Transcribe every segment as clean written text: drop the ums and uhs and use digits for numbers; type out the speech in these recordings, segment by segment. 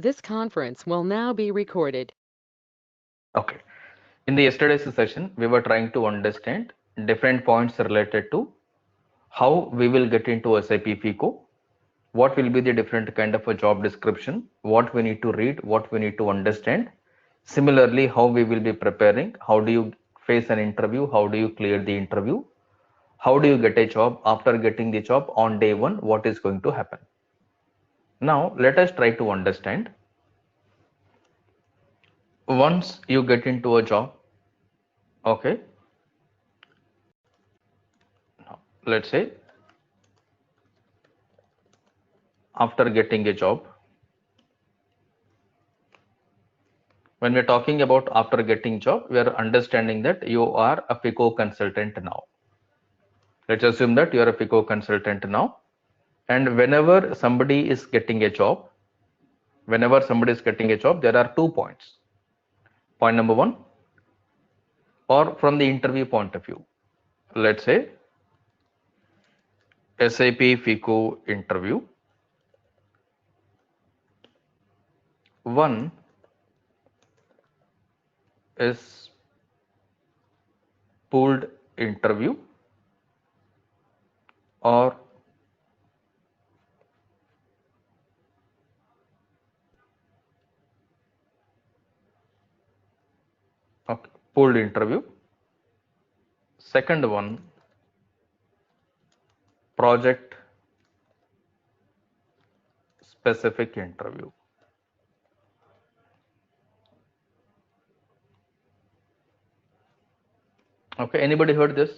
This conference will now be recorded. Okay. In the yesterday's session, we were trying to understand different points related to how we will get into SAP FICO, what will be the different kind of a job description, what we need to read, what we need to understand. Similarly, how we will be preparing, how do you face an interview, how do you clear the interview, how do you get a job, after getting the job on day one, what is going to happen. Now, let us try to understand. Once you get into a job, okay, now let's say after getting a job, when we're talking about after getting job, we are understanding that you are a FICO consultant now. Let's assume that you are a FICO consultant now. And whenever somebody is getting a job, there are 2 points. Point number one, or from the interview point of view, let's say SAP FICO interview. One is pooled interview, or okay, pooled interview. Second one, project specific interview. Okay, anybody heard this?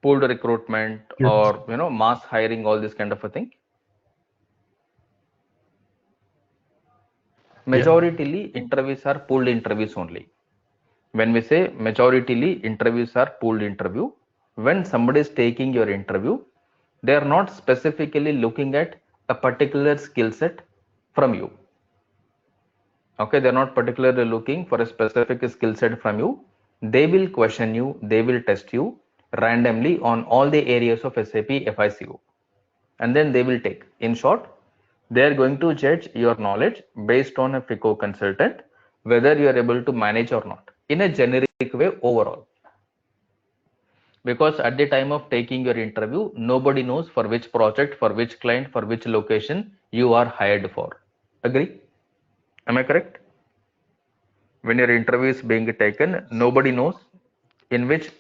Pooled recruitment, Yes. or mass hiring, all this kind of a thing. Yeah. Majoritarily interviews are pooled interviews only. When we say majoritarily interviews are pooled interview, when somebody is taking your interview, they are not specifically looking at a particular skill set from you. Okay, they're not particularly looking for a specific skill set from you. They will question you, they will test you randomly on all the areas of SAP FICO, and then they will take. In short, they are going to judge your knowledge based on a FICO consultant, whether you are able to manage or not, in a generic way overall. Because at the time of taking your interview, nobody knows for which project, for which client, for which location you are hired for. Agree? Am I correct? When your interview is being taken, nobody knows in which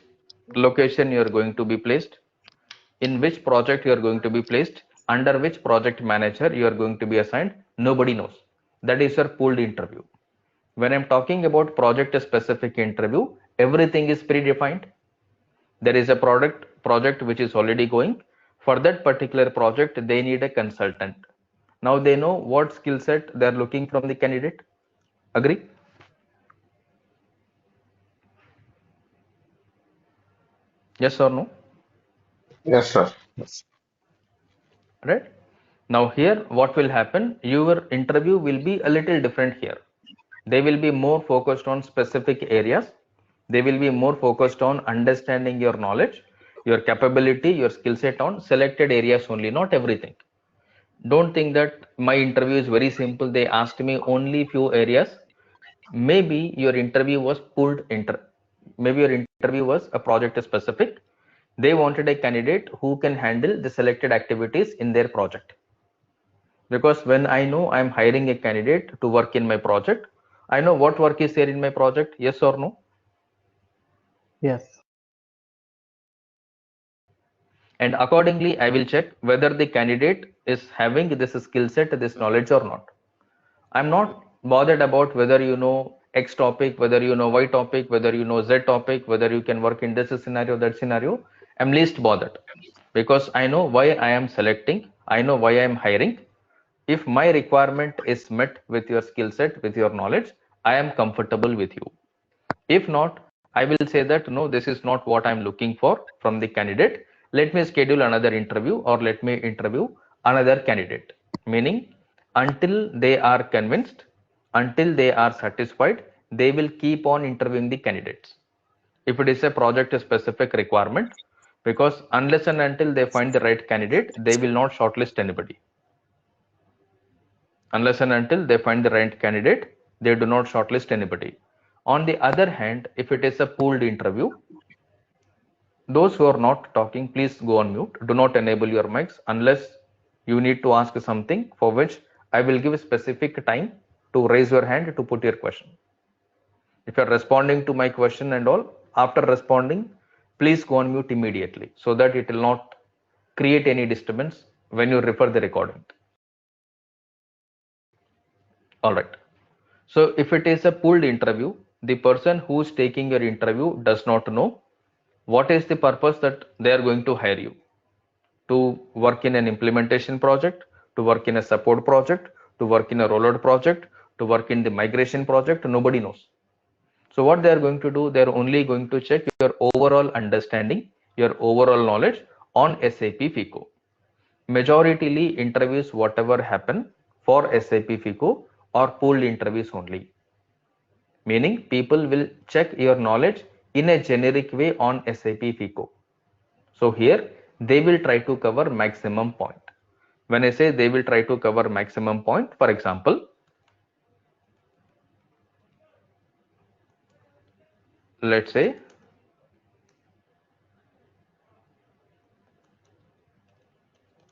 location you are going to be placed, in which project you are going to be placed, under which project manager you are going to be assigned. Nobody knows. That is your pooled interview. When I'm talking about project specific interview, everything is predefined. There is a project which is already going. For that particular project, they need a consultant. Now they know what skill set they are looking from the candidate. Agree? Yes or no? Yes, sir. Yes. Right? Now here what will happen, your interview will be a little different here. They will be more focused on specific areas. They will be more focused on understanding your knowledge, your capability, your skill set on selected areas only, not everything. Don't think that my interview is very simple, they asked me only few areas. Maybe your interview was maybe your interview was a project specific. They wanted a candidate who can handle the selected activities in their project. Because when I know I'm hiring a candidate to work in my project, I know what work is there in my project. Yes or no? Yes. And accordingly I will check whether the candidate is having this skill set, this knowledge or not. I'm not bothered about whether you know X topic, whether you know Y topic, whether you know Z topic, whether you can work in this scenario, that scenario. I'm least bothered, because I know why I am selecting, I know why I am hiring. If my requirement is met with your skill set, with your knowledge, I am comfortable with you. If not, I will say that no, this is not what I'm looking for from the candidate. Let me schedule another interview, or let me interview another candidate. Meaning, until they are convinced, until they are satisfied, they will keep on interviewing the candidates. If it is a project specific requirement, because unless and until they find the right candidate, they will not shortlist anybody. Unless and until they find the right candidate, they do not shortlist anybody. On the other hand, if it is a pooled interview, those who are not talking, please go on mute. Do not enable your mics unless you need to ask something for which I will give a specific time to raise your hand to put your question. If you are responding to my question and all, after responding, please go on mute immediately so that it will not create any disturbance when you refer the recording. All right. So if it is a pooled interview, the person who is taking your interview does not know what is the purpose that they are going to hire you. To work in an implementation project, to work in a support project, to work in a rollout project, to work in the migration project, nobody knows. So what they are going to do, they are only going to check your overall understanding, your overall knowledge on SAP FICO. Majoritarily interviews whatever happen for SAP FICO are pooled interviews only. Meaning people will check your knowledge in a generic way on SAP FICO. So here they will try to cover maximum point. When I say they will try to cover maximum point, for example, let's say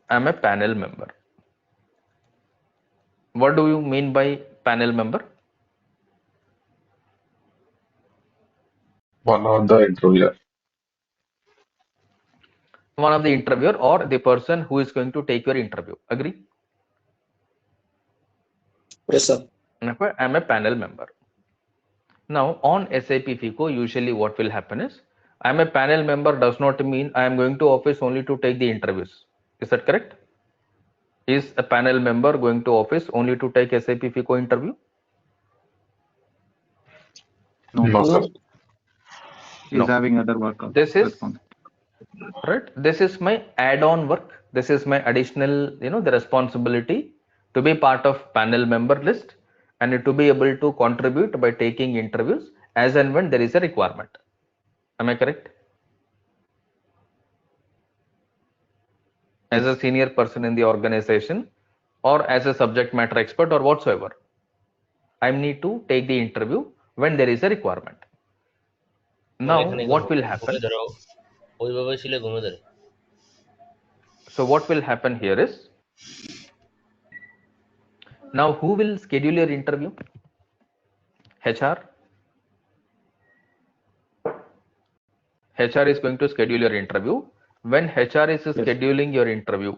I'm a panel member. What do you mean by panel member? One of the interviewer. One of the interviewer or the person who is going to take your interview. Agree? Yes, sir. I'm a panel member. Now on SAP FICO, usually what will happen is I'm a panel member does not mean I am going to office only to take the interviews. Is that correct? Is a panel member going to office only to take SAP FICO interview? No, sir. No. He's No. having other work This is responsibility. right. This is my add-on work. This is my additional, the responsibility to be part of panel member list and to be able to contribute by taking interviews as and when there is a requirement. Am I correct? As a senior person in the organization or as a subject matter expert or whatsoever, I need to take the interview when there is a requirement. Now, what will happen? So what will happen here is, now who will schedule your interview? HR. HR is going to schedule your interview. When HR is scheduling your interview,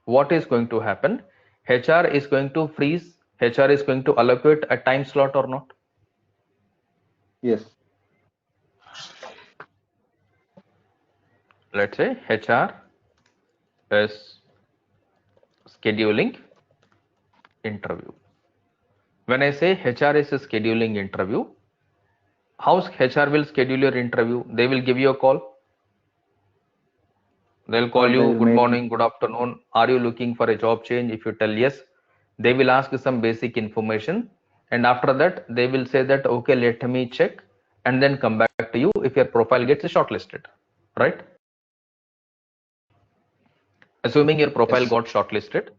what is going to happen? HR is going to freeze, HR is going to allocate a time slot or not? Yes. Let's say HR is scheduling interview. When I say HR is scheduling interview, how HR will schedule your interview? They will give you a call. They'll call you, good morning, good afternoon. Are you looking for a job change? If you tell yes, they will ask some basic information. And after that, they will say that, okay, let me check and then come back to you if your profile gets shortlisted, right? Assuming your profile Yes. got shortlisted,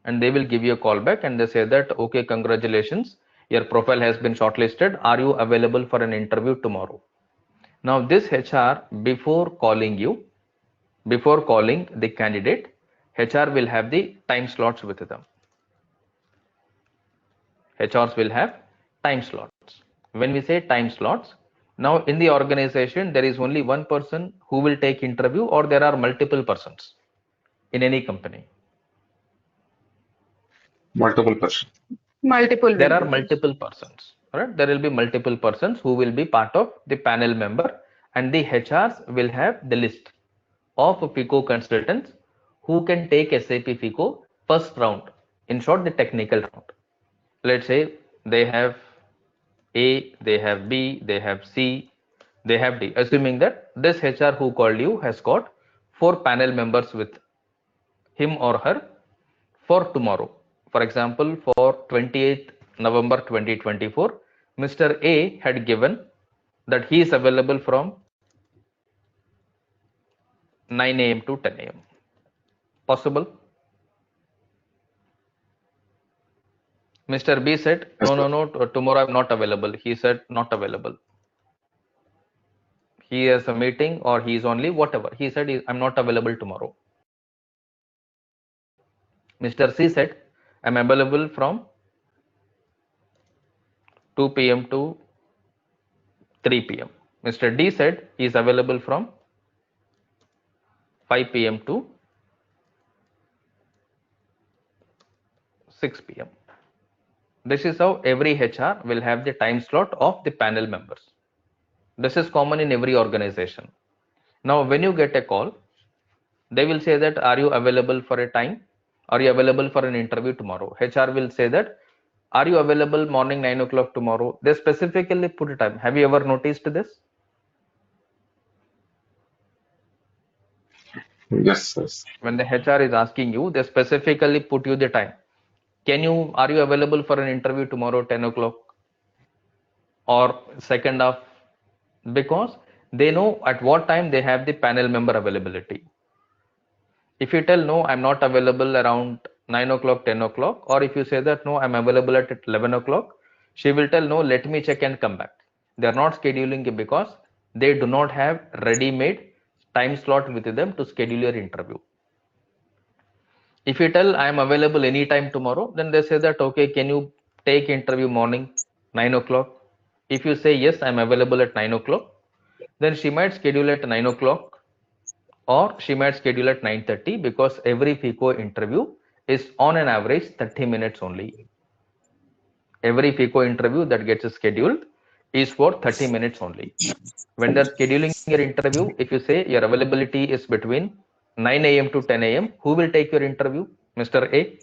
and they will give you a call back and they say that, okay, congratulations, your profile has been shortlisted. Are you available for an interview tomorrow? Now, this HR, before calling you, before calling the candidate, HR will have the time slots with them. HRs will have time slots. When we say time slots, now in the organization, there is only one person who will take interview or there are multiple persons in any company. Multiple person. Multiple There are vendors. multiple persons, right? There will be multiple persons who will be part of the panel member and the HRs will have the list of FICO consultants who can take SAP FICO first round, in short, the technical round. Let's say they have A, they have B, they have C, they have D. Assuming that this HR who called you has got 4 panel members with him or her for tomorrow. For example, for 28th November 2024, Mr. A had given that he is available from 9 a.m. to 10 a.m. Possible? Mr. B said, Yes, no, sir. no, no, tomorrow I'm not available. He said, not available. He has a meeting or he's only whatever. He said, I'm not available tomorrow. Mr. C said, I'm available from 2 p.m. to 3 p.m. Mr. D said he is available from 5 p.m. to 6 p.m. This is how every HR will have the time slot of the panel members. This is common in every organization. Now, when you get a call, they will say that, are you available for a time? Are you available for an interview tomorrow? HR will say that, are you available morning 9 o'clock tomorrow? They specifically put a time. Have you ever noticed this? Yes, yes. When the HR is asking you, they specifically put you the time. Are you available for an interview tomorrow 10 o'clock or second half? Because they know at what time they have the panel member availability. If you tell no, I'm not available around 9 o'clock, 10 o'clock, or if you say that no, I'm available at 11 o'clock, she will tell no, let me check and come back. They are not scheduling it because they do not have ready-made time slot with them to schedule your interview. If you tell I am available anytime tomorrow, then they say that okay, can you take interview morning 9 o'clock? If you say yes, I'm available at 9 o'clock, then she might schedule at 9 o'clock or she might schedule at 9:30 because every FICO interview is on an average 30 minutes only. Every FICO interview that gets scheduled is for 30 minutes only. When they're scheduling your interview, if you say your availability is between 9 a.m. to 10 a.m., who will take your interview? Mr. A?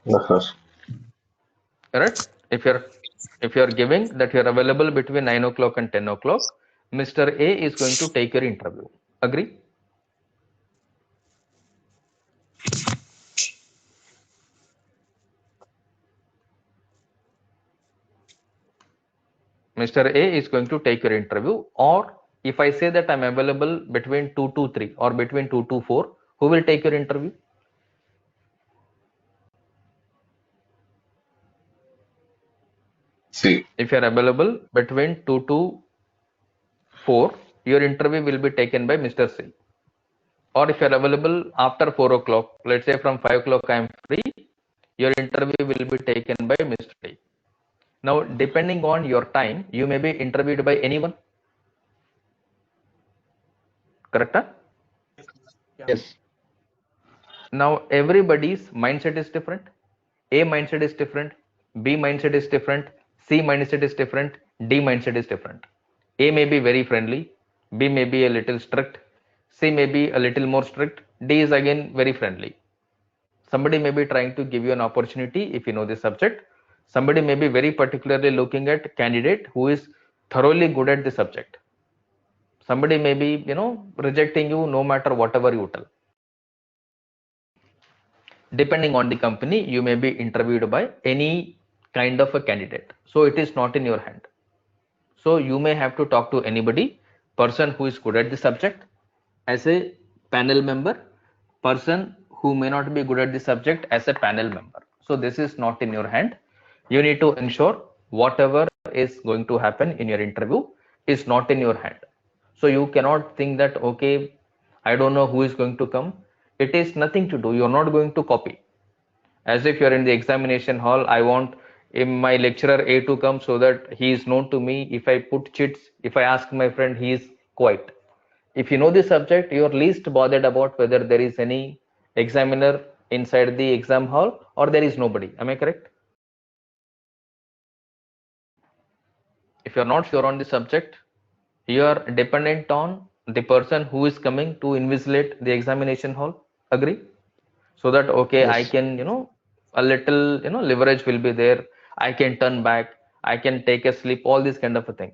Yes, sir. Correct? If you're giving that you're available between 9 o'clock and 10 o'clock, Mr. A is going to take your interview. Agree? Mr. A is going to take your interview, or if I say that I'm available between 2 to 3 or between 2 to 4, who will take your interview? See, If you're available between 2 to 4, your interview will be taken by Mr. C. Or if you're available after 4 o'clock, let's say from 5 o'clock I am free, your interview will be taken by Mr. A. Now, depending on your time, you may be interviewed by anyone, correct? Huh? Yes. Now, everybody's mindset is different. A mindset is different, B mindset is different, C mindset is different, D mindset is different. A may be very friendly, B may be a little strict, C may be a little more strict, D is again very friendly. Somebody may be trying to give you an opportunity if you know the subject. Somebody may be very particularly looking at candidate who is thoroughly good at the subject. Somebody may be, rejecting you no matter whatever you tell. Depending on the company, you may be interviewed by any kind of a candidate. So it is not in your hand. So you may have to talk to anybody, person who is good at the subject as a panel member, person who may not be good at the subject as a panel member. So this is not in your hand. You need to ensure whatever is going to happen in your interview is not in your hand. So you cannot think that, okay, I don't know who is going to come. It is nothing to do. You're not going to copy. As if you're in the examination hall, I want my lecturer A to come so that he is known to me. If I put cheats, if I ask my friend, he is quiet. If you know the subject, you're least bothered about whether there is any examiner inside the exam hall or there is nobody. Am I correct? If you're not sure on the subject, you are dependent on the person who is coming to invigilate the examination hall. Agree? So that okay, I Yes. can, a little, leverage will be there. I can turn back, I can take a slip, all this kind of a thing.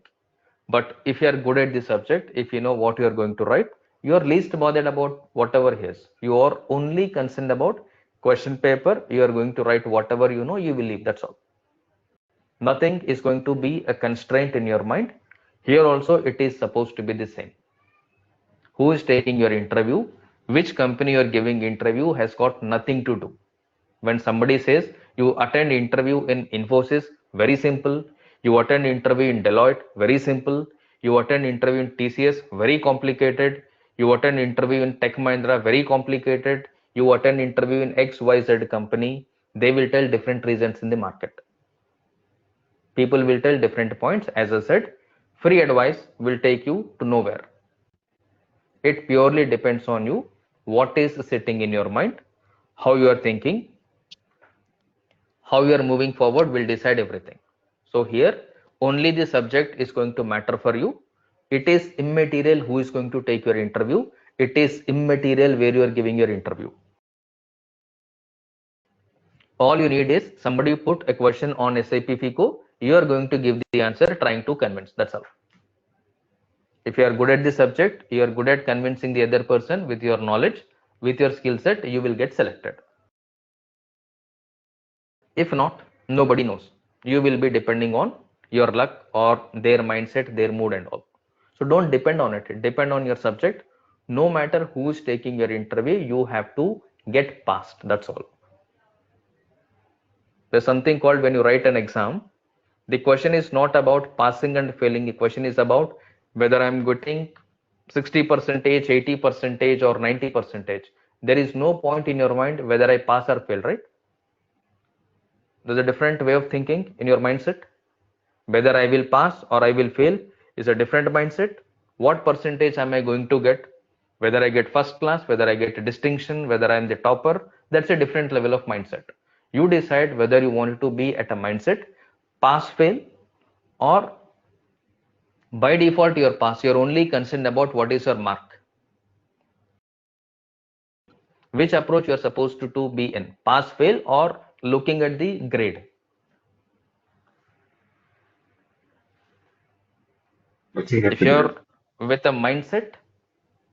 But if you are good at the subject, if you know what you are going to write, you are least bothered about whatever he is. You are only concerned about question paper. You are going to write whatever you know, you will leave. That's all. Nothing is going to be a constraint in your mind. Here also it is supposed to be the same. Who is taking your interview which company you are giving interview has got nothing to do. When somebody says you attend interview in Infosys, very simple. You attend interview in Deloitte, very simple. You attend interview in TCS, very complicated. You attend interview in Tech Mahindra, very complicated. You attend interview in XYZ company, they will tell different reasons in the market. People will tell different points. As I said, free advice will take you to nowhere. It purely depends on you, what is sitting in your mind, how you are thinking, how you are moving forward will decide everything. So here, only the subject is going to matter for you. It is immaterial who is going to take your interview. It is immaterial where you are giving your interview. All you need is somebody put a question on SAP FICO. You are going to give the answer trying to convince. That's all. If you are good at the subject, you are good at convincing the other person with your knowledge, with your skill set, you will get selected. If not, nobody knows. You will be depending on your luck or their mindset, their mood and all. So don't depend on it. Depend on your subject. No matter who is taking your interview, you have to get passed. That's all. There's something called when you write an exam, the question is not about passing and failing. The question is about whether I'm getting 60 percentage, 80 percentage or 90 percentage. There is no point in your mind whether I pass or fail, right? There's a different way of thinking in your mindset. Whether I will pass or I will fail is a different mindset. What percentage am I going to get? Whether I get first class, whether I get a distinction, whether I am the topper, that's a different level of mindset. You decide whether you want to be at a mindset, pass, fail, or by default you're pass. You're only concerned about what is your mark. Which approach you're supposed to be in, pass, fail, or looking at the grade. Looking at If the grade. you're with a mindset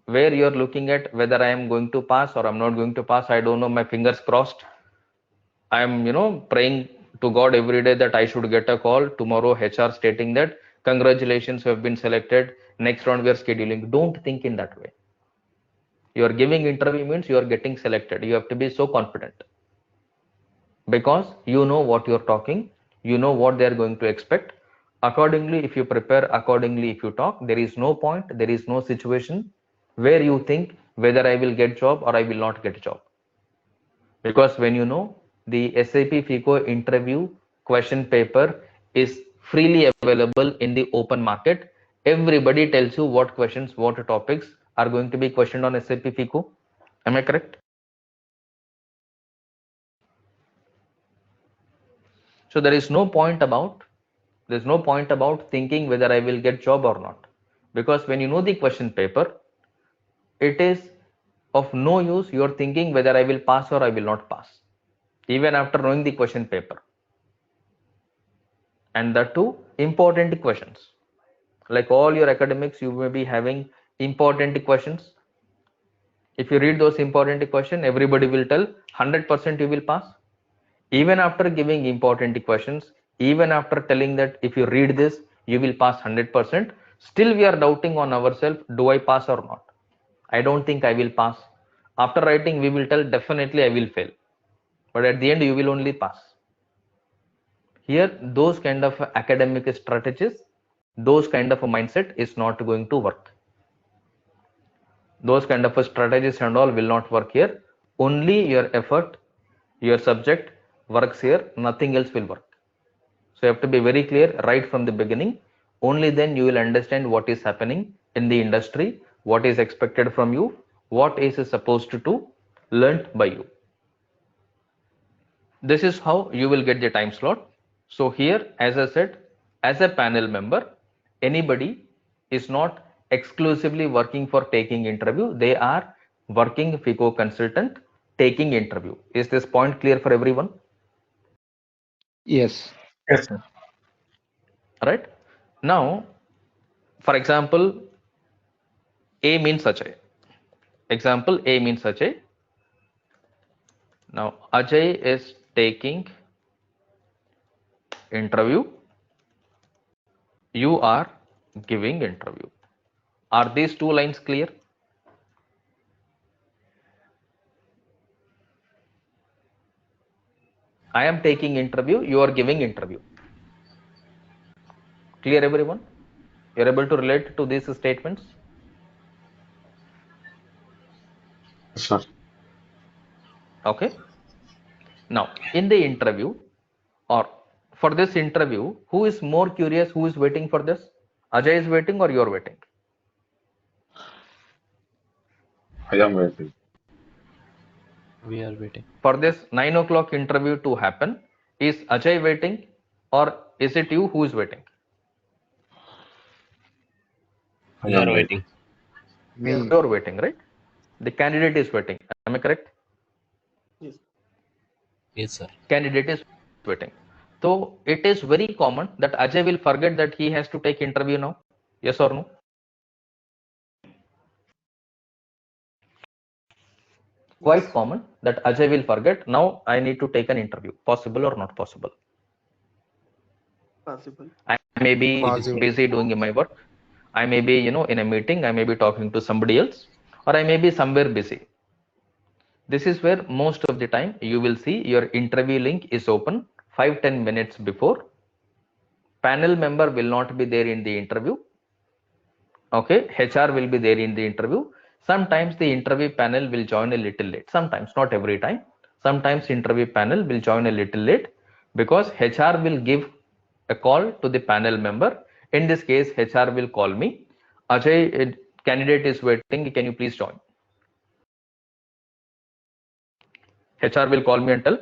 where you're looking at whether I am going to pass or I'm not going to pass, I don't know, my fingers crossed, I'm praying to God every day that I should get a call tomorrow, HR stating that congratulations, you have been selected, next round we are scheduling. Don't think in that way. You are giving interview means you are getting selected. You have to be so confident because you know what you're talking, you know what they're going to expect. Accordingly, if you prepare, accordingly, if you talk, there is no point, there is no situation where you think whether I will get job or I will not get job. Because when you know the SAP FICO interview question paper is freely available in the open market, everybody tells you what questions, what topics are going to be questioned on SAP FICO. Am I correct? So there's no point about thinking whether I will get job or not. Because when you know the question paper, it is of no use you're thinking whether I will pass or I will not pass. Even after knowing the question paper. And the two important questions. Like all your academics, you may be having important questions. If you read those important questions, everybody will tell 100% you will pass. Even after giving important questions, even after telling that if you read this, you will pass 100%, still we are doubting on ourselves, do I pass or not? I don't think I will pass. After writing, we will tell definitely I will fail. But at the end, you will only pass. Here, those kind of academic strategies, those kind of a mindset is not going to work. Those kind of strategies and all will not work here. Only your effort, your subject works here, nothing else will work. So you have to be very clear right from the beginning. Only then you will understand what is happening in the industry, what is expected from you, what is supposed to learn by you. This is how you will get the time slot. So here, as I said, as a panel member, anybody is not exclusively working for taking interview. They are working FICO consultant taking interview. Is this point clear for everyone? Yes. Yes, sir. Right? Now, for example, A means Ajay. Example, A means Ajay. Now, Ajay is taking interview. You are giving interview. Are these two lines clear? I am taking interview, you are giving interview. Clear, everyone? You're able to relate to these statements? Sir. Okay. Now, in the interview, or for this interview, who is more curious? Who is waiting for this? Ajay is waiting or you're waiting? I am waiting. We are waiting. For this 9 o'clock interview to happen, is Ajay waiting or is it you who is waiting? I We am are waiting. waiting. You're waiting, right? The candidate is waiting. Am I correct? Yes, sir. Candidate is waiting. So it is very common that Ajay will forget that he has to take interview now. Yes or no? Quite common that Ajay will forget now I need to take an interview. Possible or not possible? Possible. I may be It is busy doing my work. I may be, in a meeting. I may be talking to somebody else, or I may be somewhere busy. This is where most of the time you will see your interview link is open 5-10 minutes before. Panel member will not be there in the interview. Okay, HR will be there in the interview. Sometimes the interview panel will join a little late. Sometimes, not every time. Sometimes interview panel will join a little late because HR will give a call to the panel member. In this case, HR will call me. Ajay, candidate is waiting. Can you please join? HR will call me and tell,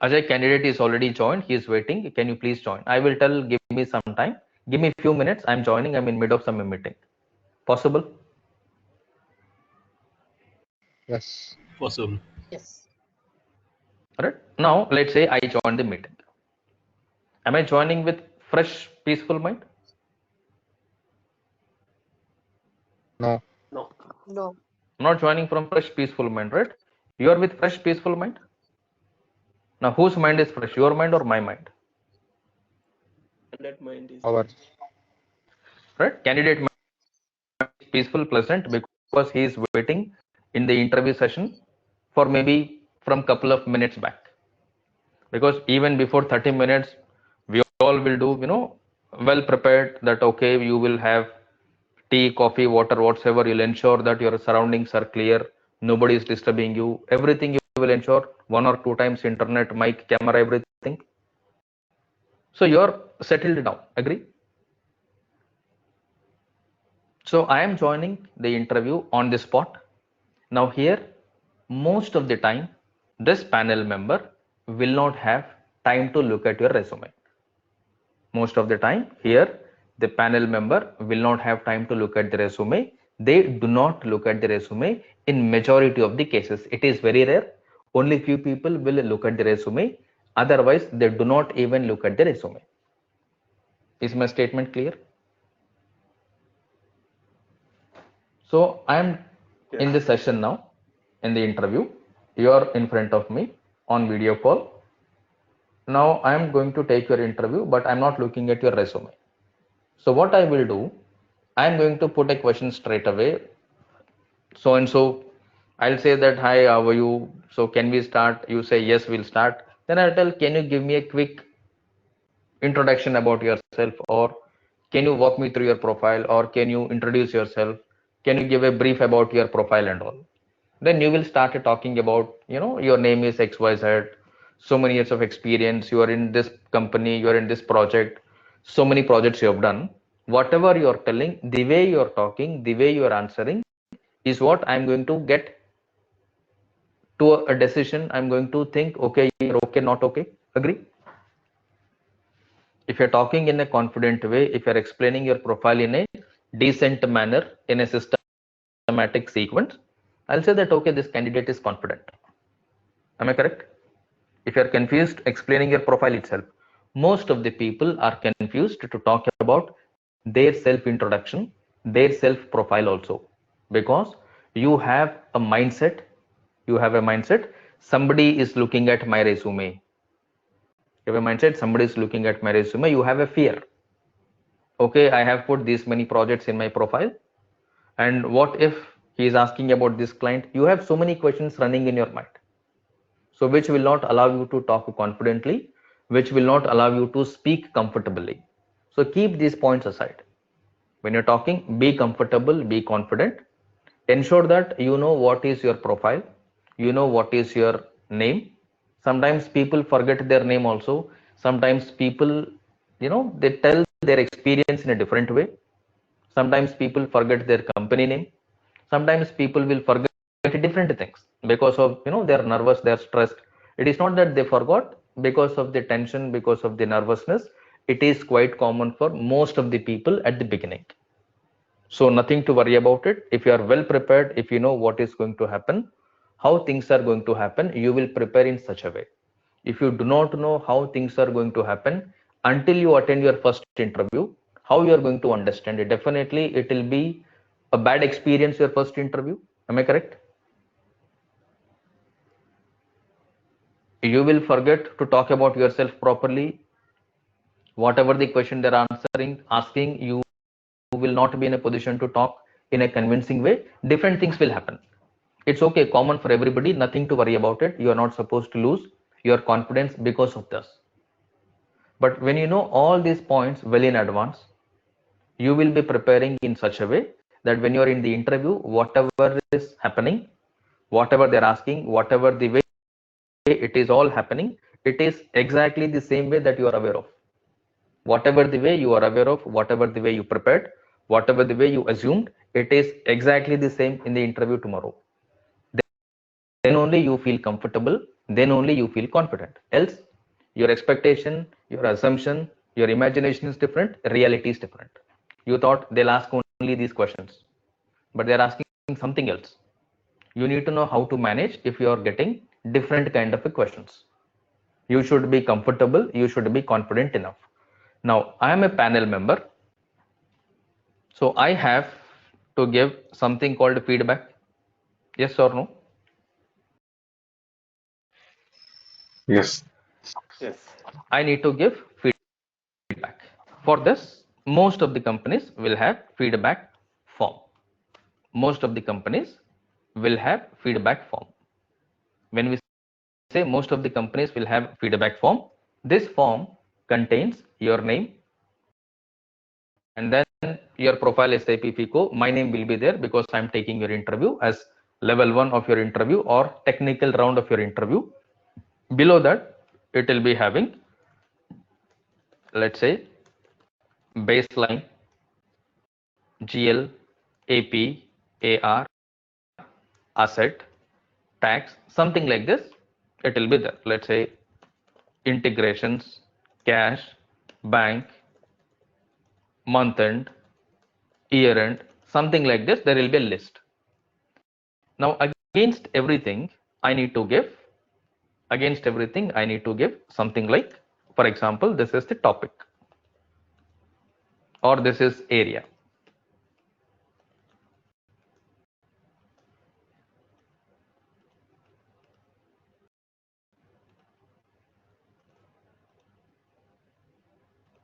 Ajay, candidate is already joined. He is waiting. Can you please join? I will tell, give me some time. Give me a few minutes. I'm joining. I'm in mid of some meeting. Possible? Yes. possible. Right? Now, let's say I join the meeting. Am I joining with fresh, peaceful mind? No. No. I'm not joining from fresh, peaceful mind, right? You are with fresh, peaceful mind. Now, whose mind is fresh? Your mind or my mind? That mind is Our. Right? Candidate mind is peaceful, pleasant because he is waiting in the interview session for maybe from couple of minutes back. Because even before 30 minutes, we all will do, well prepared that okay, you will have tea, coffee, water, whatsoever. You'll ensure that your surroundings are clear, nobody is disturbing you, everything you will ensure 1 or 2 times internet, mic, camera, everything. So you're settled down. Agree? So I am joining the interview on the spot. Now here, most of the time, this panel member will not have time to look at your resume. Most of the time here, the panel member will not have time to look at the resume. They do not look at the resume in majority of the cases. It is very rare. Only few people will look at the resume. Otherwise, they do not even look at the resume. Is my statement clear? So I am in the session now, in the interview. You are in front of me on video call. Now I am going to take your interview, but I'm not looking at your resume. So what I will do, I'm going to put a question straight away. So and so, I'll say that, hi, how are you? So can we start? You say, yes, we'll start. Then I'll tell, can you give me a quick introduction about yourself, or can you walk me through your profile, or can you introduce yourself? Can you give a brief about your profile and all? Then you will start talking about, your name is XYZ, so many years of experience, you are in this company, you are in this project, so many projects you have done. Whatever you are telling, the way you are talking, the way you are answering is what I'm going to get to a decision. I'm going to think, okay, you're okay, not okay. Agree? If you're talking in a confident way, if you're explaining your profile in a decent manner, in a systematic sequence, I'll say that, okay, this candidate is confident. Am I correct? If you're confused explaining your profile itself, most of the people are confused to talk about their self introduction, their self profile also, because you have a mindset. Somebody is looking at my resume. You have a mindset, somebody is looking at my resume. You have a fear. Okay, I have put these many projects in my profile, and what if he is asking about this client? You have so many questions running in your mind. So which will not allow you to talk confidently, which will not allow you to speak comfortably. So keep these points aside. When you're talking, be comfortable, be confident. Ensure that you know what is your profile, you know what is your name. Sometimes people forget their name also. Sometimes people, they tell their experience in a different way. Sometimes people forget their company name. Sometimes people will forget different things because of they're nervous, they're stressed. It is not that they forgot because of the tension, because of the nervousness. It is quite common for most of the people at the beginning. So nothing to worry about it. If you are well prepared, if you know what is going to happen, how things are going to happen, you will prepare in such a way. If you do not know how things are going to happen until you attend your first interview, how you are going to understand it? Definitely, it will be a bad experience your first interview. Am I correct? You will forget to talk about yourself properly. Whatever the question they're asking, you will not be in a position to talk in a convincing way. Different things will happen. It's okay, common for everybody, nothing to worry about it. You are not supposed to lose your confidence because of this. But when you know all these points well in advance, you will be preparing in such a way that when you are in the interview, whatever is happening, whatever they're asking, whatever the way it is all happening, it is exactly the same way that you are aware of. Whatever the way you are aware of, whatever the way you prepared, whatever the way you assumed, it is exactly the same in the interview tomorrow. Then only you feel comfortable, then only you feel confident. Else, your expectation, your assumption, your imagination is different, reality is different. You thought they'll ask only these questions, but they're asking something else. You need to know how to manage if you are getting different kind of questions. You should be comfortable, you should be confident enough. Now, I am a panel member, so I have to give something called feedback. Yes or no? Yes. I need to give feedback. For this, most of the companies will have feedback form. Most of the companies will have feedback form. When we say most of the companies will have feedback form, this form contains your name and then your profile SAP FICO. My name will be there because I'm taking your interview as level 1 of your interview or technical round of your interview. Below that, it will be having, let's say, baseline, GL, AP, AR, asset, tax, something like this. It will be there. Let's say integrations, cash, bank, month end, year end, something like this. There will be a list. Now, against everything, I need to give something like, for example, this is the topic or this is area.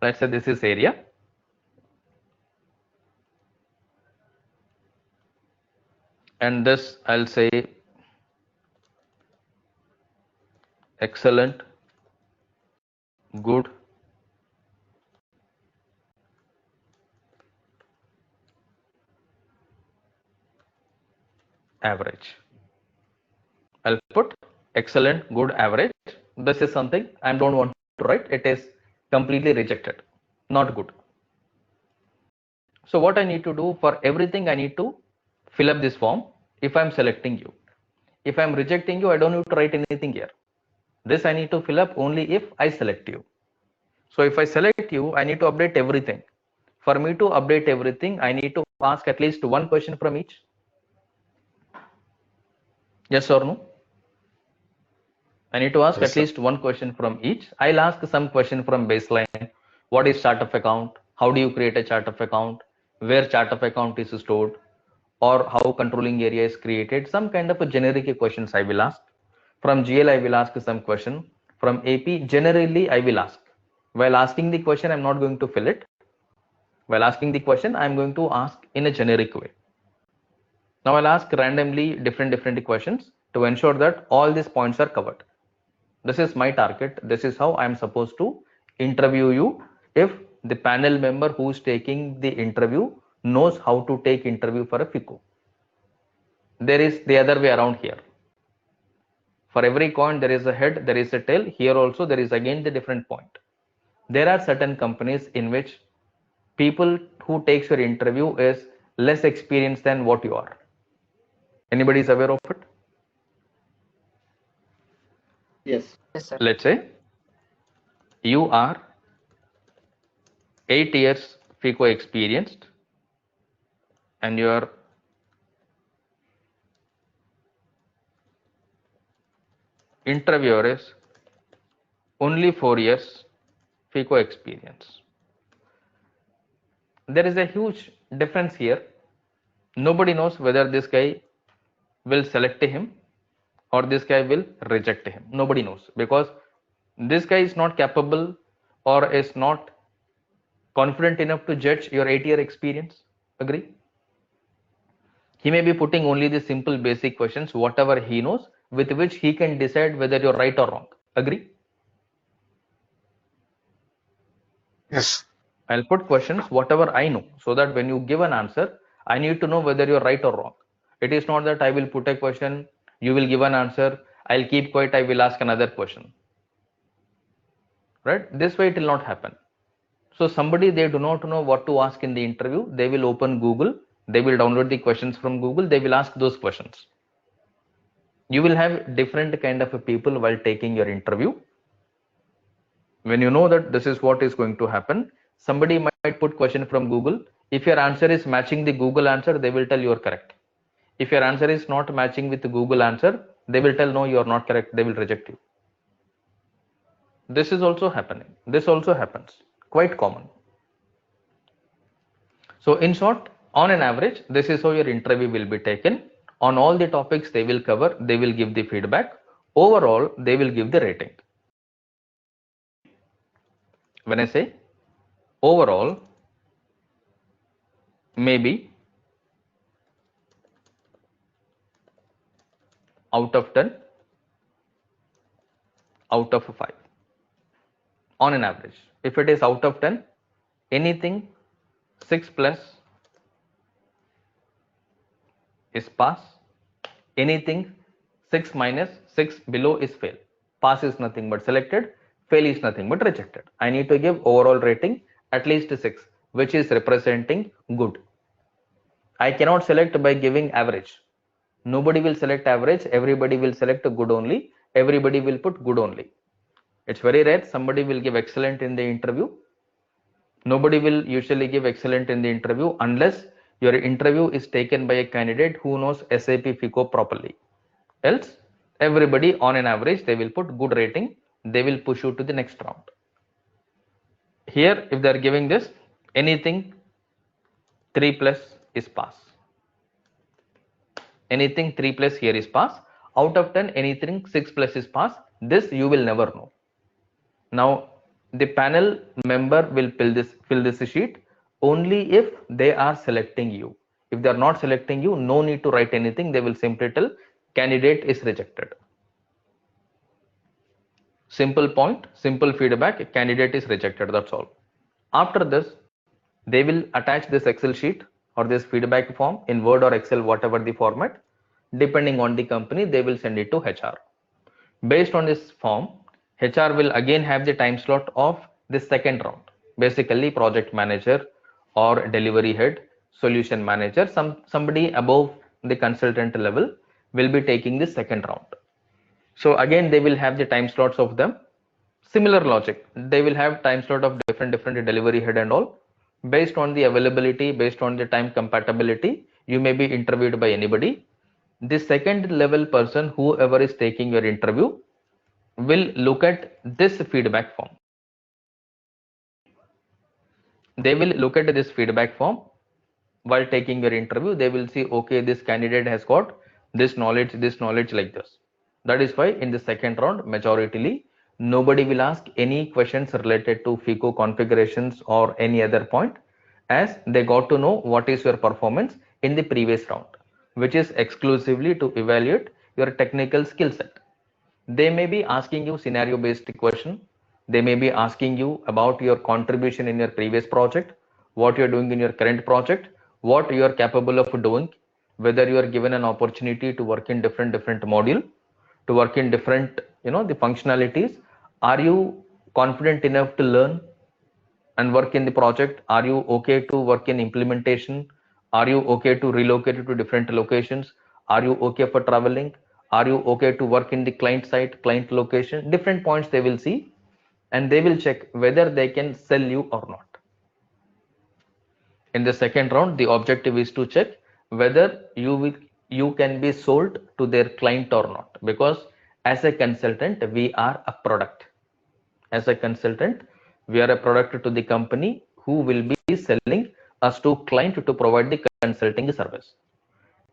Let's say this is area. And this I'll say excellent, good, average. I'll put excellent, good, average. This is something I don't want to write. It is completely rejected, not good. So what I need to do for everything, I need to fill up this form. If I'm selecting you, if I'm rejecting you, I don't need to write anything here. This I need to fill up only if I select you. So if I select you, I need to update everything. For me to update everything, I need to ask at least one question from each. Yes or no? I need to ask Yes, at sir. least one question from each. I'll ask some question from baseline. What is chart of account? How do you create a chart of account? Where chart of account is stored? Or how controlling area is created? Some kind of a generic questions I will ask. From GL, I will ask some question. From AP, generally I will ask. While asking the question, I'm not going to fill it. While asking the question, I'm going to ask in a generic way. Now I'll ask randomly different questions to ensure that all these points are covered. This is my target. This is how I'm supposed to interview you. If the panel member who's taking the interview knows how to take interview for a FICO. There is the other way around here. For every coin, there is a head, there is a tail. Here also, there is again the different point. There are certain companies in which people who takes your interview is less experienced than what you are. Anybody is aware of it? Yes. Yes, sir. Let's say you are 8 years FICO experienced and your interviewer is only 4 years FICO experience. There is a huge difference here. Nobody knows whether this guy will select him or this guy will reject him. Nobody knows, because this guy is not capable or is not confident enough to judge your 8-year experience. Agree? He may be putting only the simple basic questions, whatever he knows, with which he can decide whether you're right or wrong. Agree? Yes. I'll put questions whatever I know, so that when you give an answer, I need to know whether you're right or wrong. It is not that I will put a question, you will give an answer, I'll keep quiet, I will ask another question. Right? This way it will not happen. So somebody, they do not know what to ask in the interview, they will open Google, they will download the questions from Google, they will ask those questions. You will have different kind of people while taking your interview. When you know that this is what is going to happen, somebody might put question from Google. If your answer is matching the Google answer, they will tell you are correct. If your answer is not matching with the Google answer, they will tell no, you are not correct, they will reject you. This is also happening. This also happens. Quite common. So in short, on an average, this is how your interview will be taken. On all the topics they will cover, they will give the feedback. Overall, they will give the rating. When I say overall, maybe out of 10, out of 5. On an average. If it is out of 10, anything 6 plus is pass. Anything 6 minus 6 below is fail. Pass is nothing but selected, fail is nothing but rejected. I need to give overall rating at least 6, which is representing good. I cannot select by giving average. Nobody will select average, everybody will select good only, everybody will put good only. It's very rare somebody will give excellent in the interview. Nobody will usually give excellent in the interview unless your interview is taken by a candidate who knows SAP FICO properly. Else, everybody on an average, they will put good rating. They will push you to the next round. Here, if they are giving this, anything 3 plus is pass. Anything 3 plus here is pass. Out of 10, anything 6 plus is pass. This you will never know. Now, the panel member will fill this sheet only if they are selecting you. If they are not selecting you, no need to write anything. They will simply tell candidate is rejected. Simple point, simple feedback, candidate is rejected, that's all. After this, they will attach this Excel sheet or this feedback form in Word or Excel, whatever the format. Depending on the company, they will send it to HR. Based on this form, HR will again have the time slot of the second round. Basically, project manager or delivery head, solution manager, somebody above the consultant level will be taking the second round. So again, they will have the time slots of them. Similar logic. They will have time slot of different delivery head and all. Based on the availability, based on the time compatibility, you may be interviewed by anybody. The second level person, whoever is taking your interview, will look at this feedback form. They will look at this feedback form while taking your interview. They will see, okay, this candidate has got this knowledge like this. That is why in the second round, majoritarily, nobody will ask any questions related to FICO configurations or any other point, as they got to know what is your performance in the previous round, which is exclusively to evaluate your technical skill set. They may be asking you scenario based question. They may be asking you about your contribution in your previous project, what you're doing in your current project, what you are capable of doing, whether you are given an opportunity to work in different module, to work in different, the functionalities. Are you confident enough to learn and work in the project? Are you okay to work in implementation? Are you okay to relocate to different locations? Are you okay for traveling? Are you okay to work in the client site, client location? Different points they will see, and they will check whether they can sell you or not. In the second round, the objective is to check whether you can be sold to their client or not, because as a consultant we are a product. As a consultant, we are a product to the company who will be selling us to client to provide the consulting service.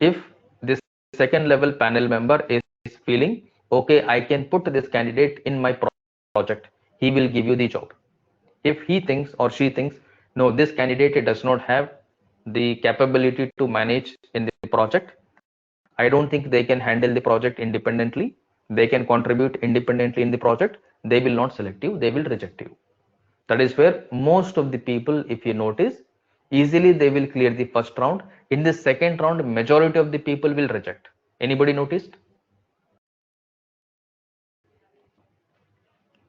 If this second level panel member is feeling okay, I can put this candidate in my project, he will give you the job. If he thinks or she thinks no, this candidate does not have the capability to manage in the project, I don't think they can handle the project independently, they can contribute independently in the project, they will not select you, they will reject you. That is where most of the people, if you notice, easily they will clear the first round. In the second round, majority of the people will reject. Anybody noticed?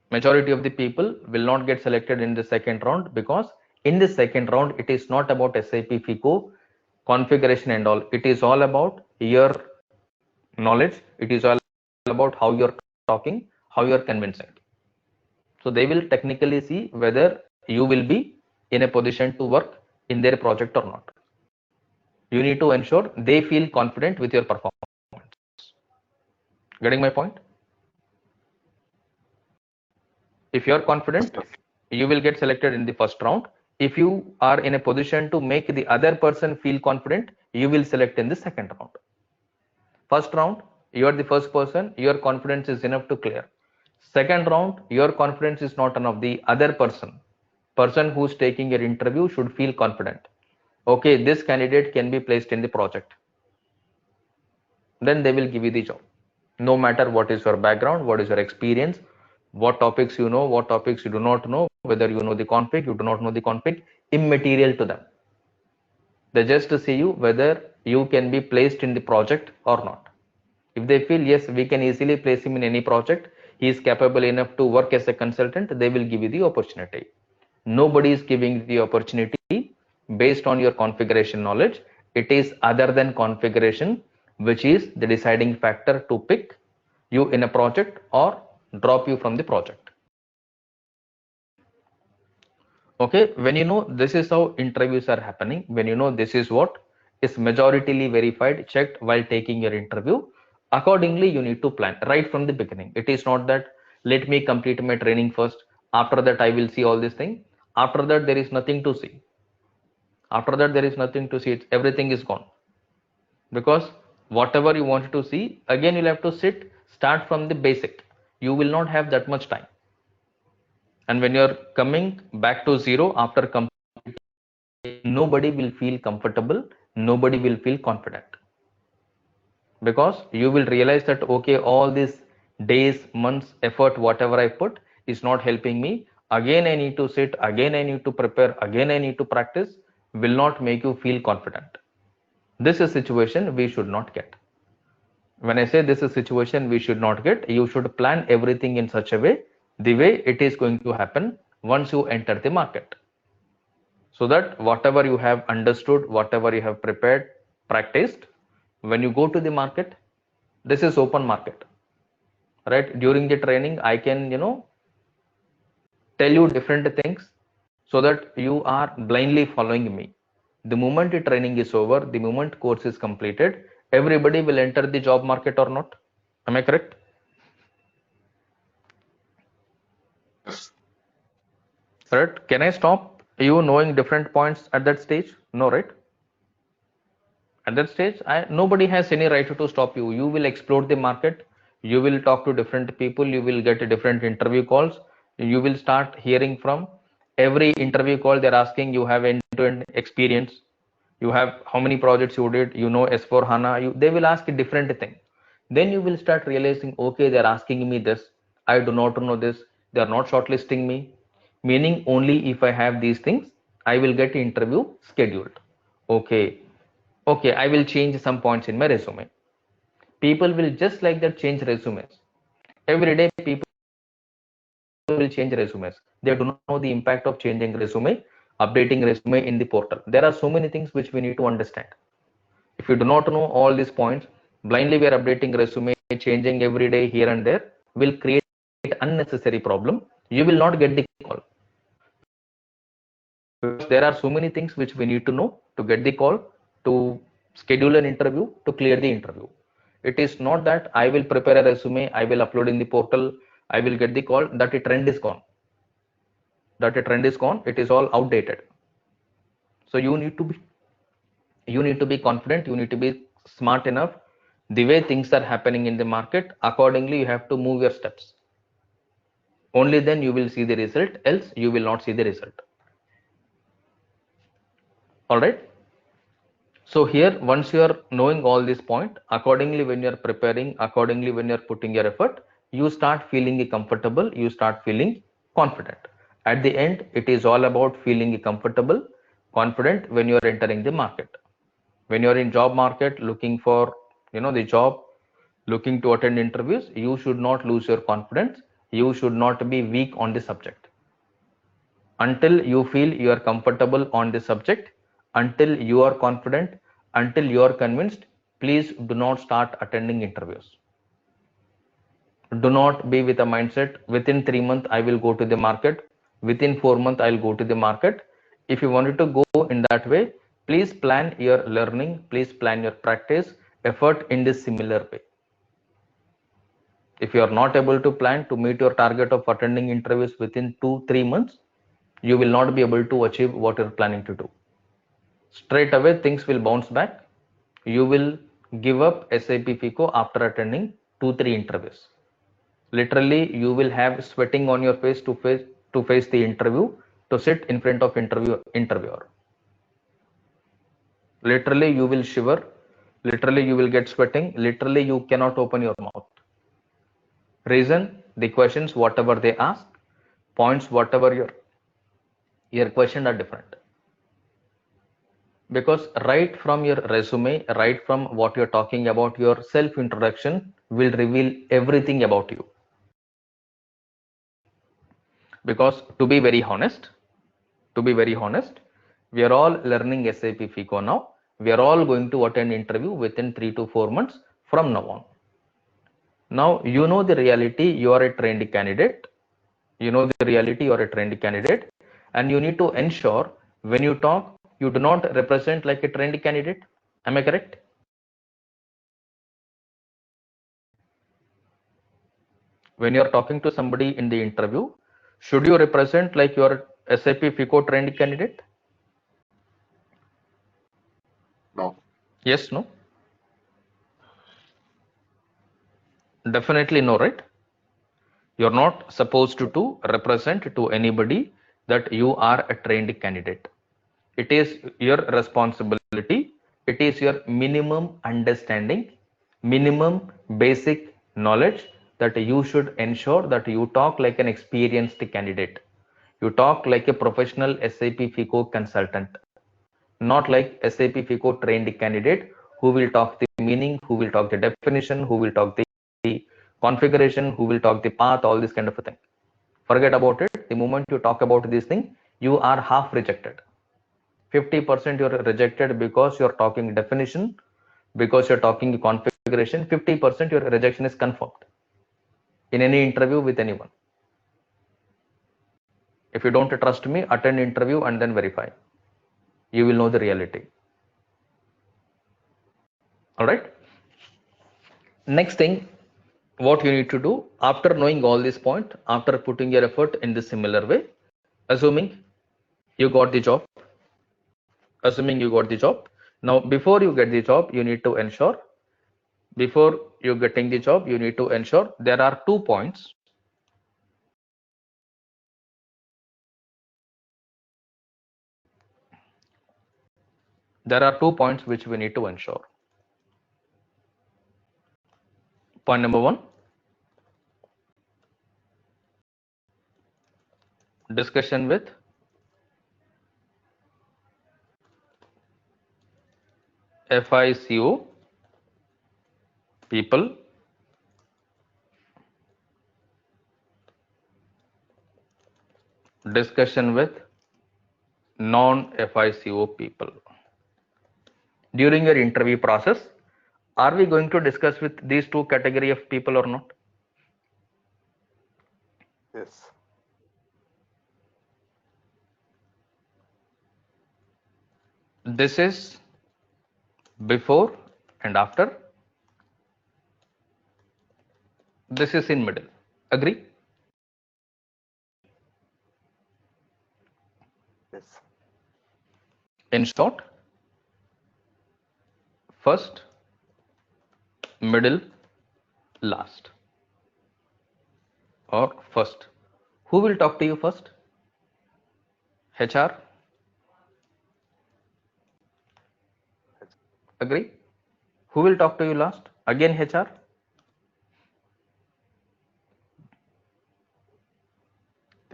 Majority of the people will not get selected in the second round, because in the second round it is not about SAP FICO configuration and all. It is all about your knowledge. It is all about how you're talking, how you're convincing. So they will technically see whether you will be in a position to work in their project or not. You need to ensure they feel confident with your performance. Getting my point? If you are confident, you will get selected in the first round. If you are in a position to make the other person feel confident, you will select in the second round. First round, you are the first person, your confidence is enough to clear. Second round, your confidence is not enough. The other person who's taking your interview should feel confident. Okay, this candidate can be placed in the project. Then they will give you the job. No matter what is your background, what is your experience, what topics you know, what topics you do not know, whether you know the config, you do not know the config, immaterial to them. They just see you whether you can be placed in the project or not. If they feel yes, we can easily place him in any project, he is capable enough to work as a consultant, they will give you the opportunity. Nobody is giving the opportunity based on your configuration knowledge. It is other than configuration which is the deciding factor to pick you in a project or drop you from the project. Okay, when you know this is how interviews are happening, when you know this is what is majoritarily verified, checked while taking your interview, accordingly you need to plan right from the beginning. It is not that let me complete my training first, after that I will see all this thing. After that there is nothing to see. After that there is nothing to see. Everything is gone, because whatever you wanted to see, again you'll have to start from the basic. You will not have that much time, and when you're coming back to zero after completing, nobody will feel comfortable, nobody will feel confident, because you will realize that okay, all these days, months, effort, whatever I put is not helping me. Again I need to sit, again I need to prepare, again I need to practice, will not make you feel confident. This is a situation we should not get. When I say this is a situation we should not get, you should plan everything in such a way, the way it is going to happen once you enter the market, so that whatever you have understood, whatever you have prepared, practiced, when you go to the market, this is open market, right? During the training I can tell you different things, so that you are blindly following me. The moment the training is over, the moment course is completed, everybody will enter the job market or not. Am I correct? Yes. Right? Can I stop you knowing different points at that stage? No, right? At that stage, nobody has any right to stop you. You will explore the market, you will talk to different people, you will get different interview calls, you will start hearing from every interview call. They're asking you have end-to-end experience, you have how many projects you did, you know S4 HANA, they will ask a different thing. Then you will start realizing, okay, they're asking me this, I do not know this, they're not shortlisting me, meaning only if I have these things, I will get interview scheduled. Okay, okay, I will change some points in my resume. People will just like that change resumes. Every day people will change resumes. They do not know the impact of changing resume, updating resume in the portal. There are so many things which we need to understand. If you do not know all these points, blindly we are updating resume, changing every day here and there, will create unnecessary problem. You will not get the call. Because there are so many things which we need to know to get the call, to schedule an interview, to clear the interview. It is not that I will prepare a resume, I will upload in the portal, I will get the call. That a trend is gone. That a trend is gone. It is all outdated. So you need to be confident. You need to be smart enough. The way things are happening in the market, accordingly you have to move your steps. Only then you will see the result. Else you will not see the result. All right. So here, once you are knowing all this point, accordingly when you are preparing, accordingly when you are putting your effort, you start feeling comfortable, you start feeling confident. At the end, it is all about feeling comfortable, confident when you are entering the market. When you are in job market looking for, the job, looking to attend interviews, you should not lose your confidence. You should not be weak on the subject. Until you feel you are comfortable on the subject, until you are confident, until you are convinced, please do not start attending interviews. Do not be with a mindset within 3 months I will go to the market, within 4 months I'll go to the market. If you wanted to go in that way, please plan your learning, please plan your practice effort in this similar way. If you are not able to plan to meet your target of attending interviews within 2-3 months, you will not be able to achieve what you're planning to do. Straight away things will bounce back. You will give up SAP FICO after attending 2-3 interviews. Literally you will have sweating on your face to face the interview, to sit in front of interviewer. Literally you will shiver, literally you will get sweating, literally you cannot open your mouth. Reason, the questions whatever they ask, points whatever your question are different. Because right from your resume, right from what you're talking about, your self introduction will reveal everything about you. Because to be very honest, we are all learning SAP FICO now. We are all going to attend interview within 3 to 4 months from now on. Now you know the reality, you are a trained candidate. You know the reality, you are a trained candidate, and you need to ensure when you talk, you do not represent like a trained candidate. Am I correct? When you're talking to somebody in the interview, should you represent like your SAP FICO trained candidate? No. Yes, no? Definitely no, right? You're not supposed to represent to anybody that you are a trained candidate. It is your responsibility. It is your minimum understanding, minimum basic knowledge that you should ensure that you talk like an experienced candidate. You talk like a professional SAP FICO consultant, not like SAP FICO trained candidate who will talk the meaning, who will talk the definition, who will talk the configuration, who will talk the path, all this kind of a thing. Forget about it. The moment you talk about this thing, you are half rejected. 50% you're rejected because you're talking definition, because you're talking configuration. 50% your rejection is confirmed in any interview with anyone. If you don't trust me, attend interview and then verify. You will know the reality. All right. Next thing, what you need to do after knowing all this point, after putting your effort in the similar way, assuming you got the job, now before you get the job, you need to ensure, before you getting the job, you need to ensure there are 2 points. There are 2 points which we need to ensure. Point number 1. Discussion with FICO people. Discussion with non-FICO people. During your interview process, are we going to discuss with these two category of people or not? Yes. This is before and after. This is in middle. Agree? Yes. In short, first, middle, last. Or first. Who will talk to you first? HR? Agree? Who will talk to you last? Again HR?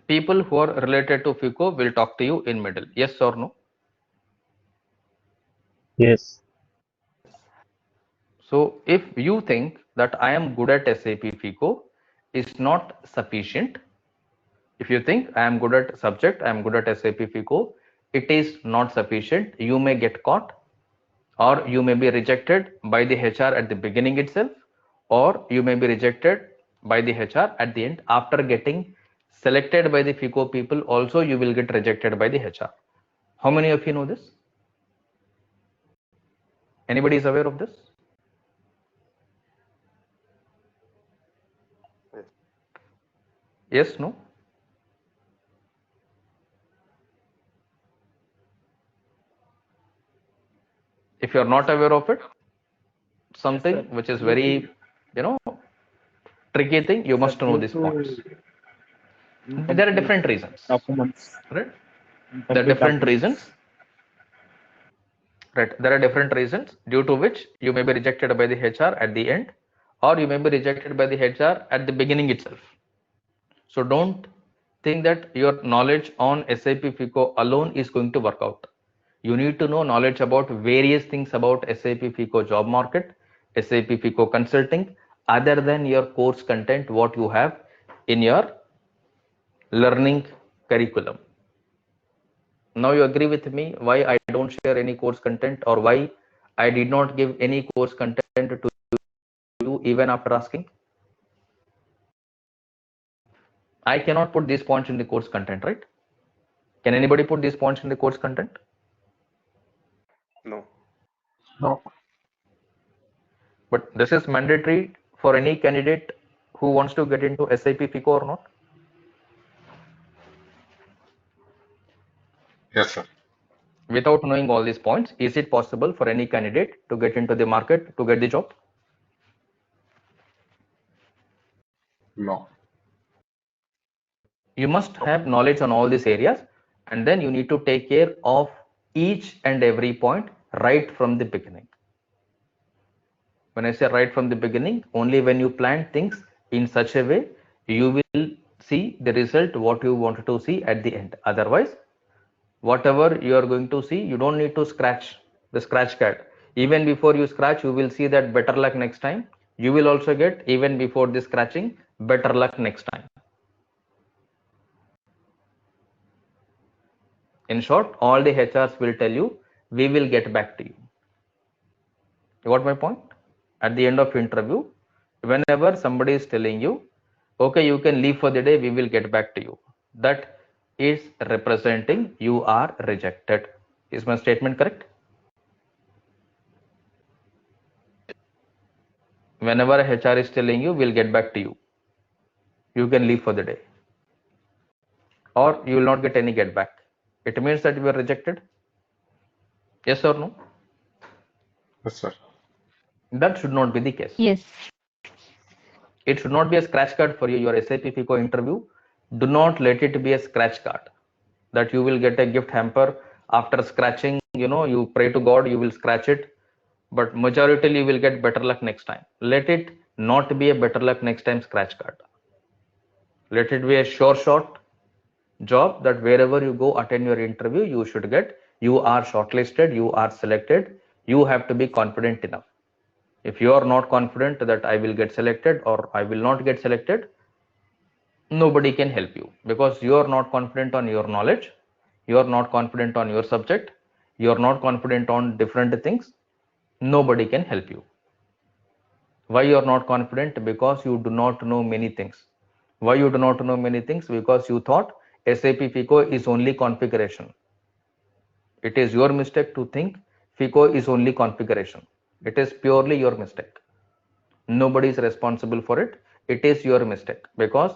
People who are related to FICO will talk to you in middle. Yes or no? Yes. So if you think that I am good at SAP FICO is not sufficient, if you think I am good at subject, I am good at SAP FICO, it is not sufficient, you may get caught, or you may be rejected by the HR at the beginning itself, or you may be rejected by the HR at the end. After getting selected by the FICO people, also you will get rejected by the HR. How many of you know this? Anybody is aware of this? Yes. Yes, no? If you are not aware of it, something which is very, tricky thing, you must know these points. There are different reasons, right? There are different reasons, right? There are different reasons due to which you may be rejected by the HR at the end, or you may be rejected by the HR at the beginning itself. So don't think that your knowledge on SAP FICO alone is going to work out. You need to know knowledge about various things about SAP FICO job market, SAP FICO consulting, other than your course content, what you have in your learning curriculum. Now you agree with me why I don't share any course content, or why I did not give any course content to you even after asking? I cannot put these points in the course content, right? Can anybody put these points in the course content? No. No. But this is mandatory for any candidate who wants to get into SAP FICO or not? Yes, sir. Without knowing all these points, is it possible for any candidate to get into the market to get the job? No. You must have knowledge on all these areas, and then you need to take care of each and every point right from the beginning. When I say right from the beginning, only when you plan things in such a way, you will see the result what you wanted to see at the end. Otherwise, whatever you are going to see, you don't need to scratch the scratch card. Even before you scratch, you will see that better luck next time. You will also get, even before the scratching, better luck next time. In short, all the HRs will tell you, we will get back to you. You got my point? At the end of interview, whenever somebody is telling you, okay, you can leave for the day, we will get back to you, that is representing you are rejected. Is my statement correct? Whenever a HR is telling you, we'll get back to you, you can leave for the day, or you will not get any get back, it means that you were rejected. Yes or no? Yes, sir. That should not be the case. Yes. It should not be a scratch card for you. Your SAP FICO interview, do not let it be a scratch card that you will get a gift hamper after scratching. You pray to God, you will scratch it, but majority you will get better luck next time. Let it not be a better luck next time scratch card. Let it be a sure shot job that wherever you go attend your interview, you should get, you are shortlisted, you are selected. You have to be confident enough. If you are not confident that I will get selected or I will not get selected, nobody can help you, because you are not confident on your knowledge, you are not confident on your subject, you are not confident on different things. Nobody can help you. Why you are not confident? Because you do not know many things. Why you do not know many things? Because you thought SAP FICO is only configuration. It is your mistake to think FICO is only configuration. It is purely your mistake. Nobody is responsible for it. It is your mistake, because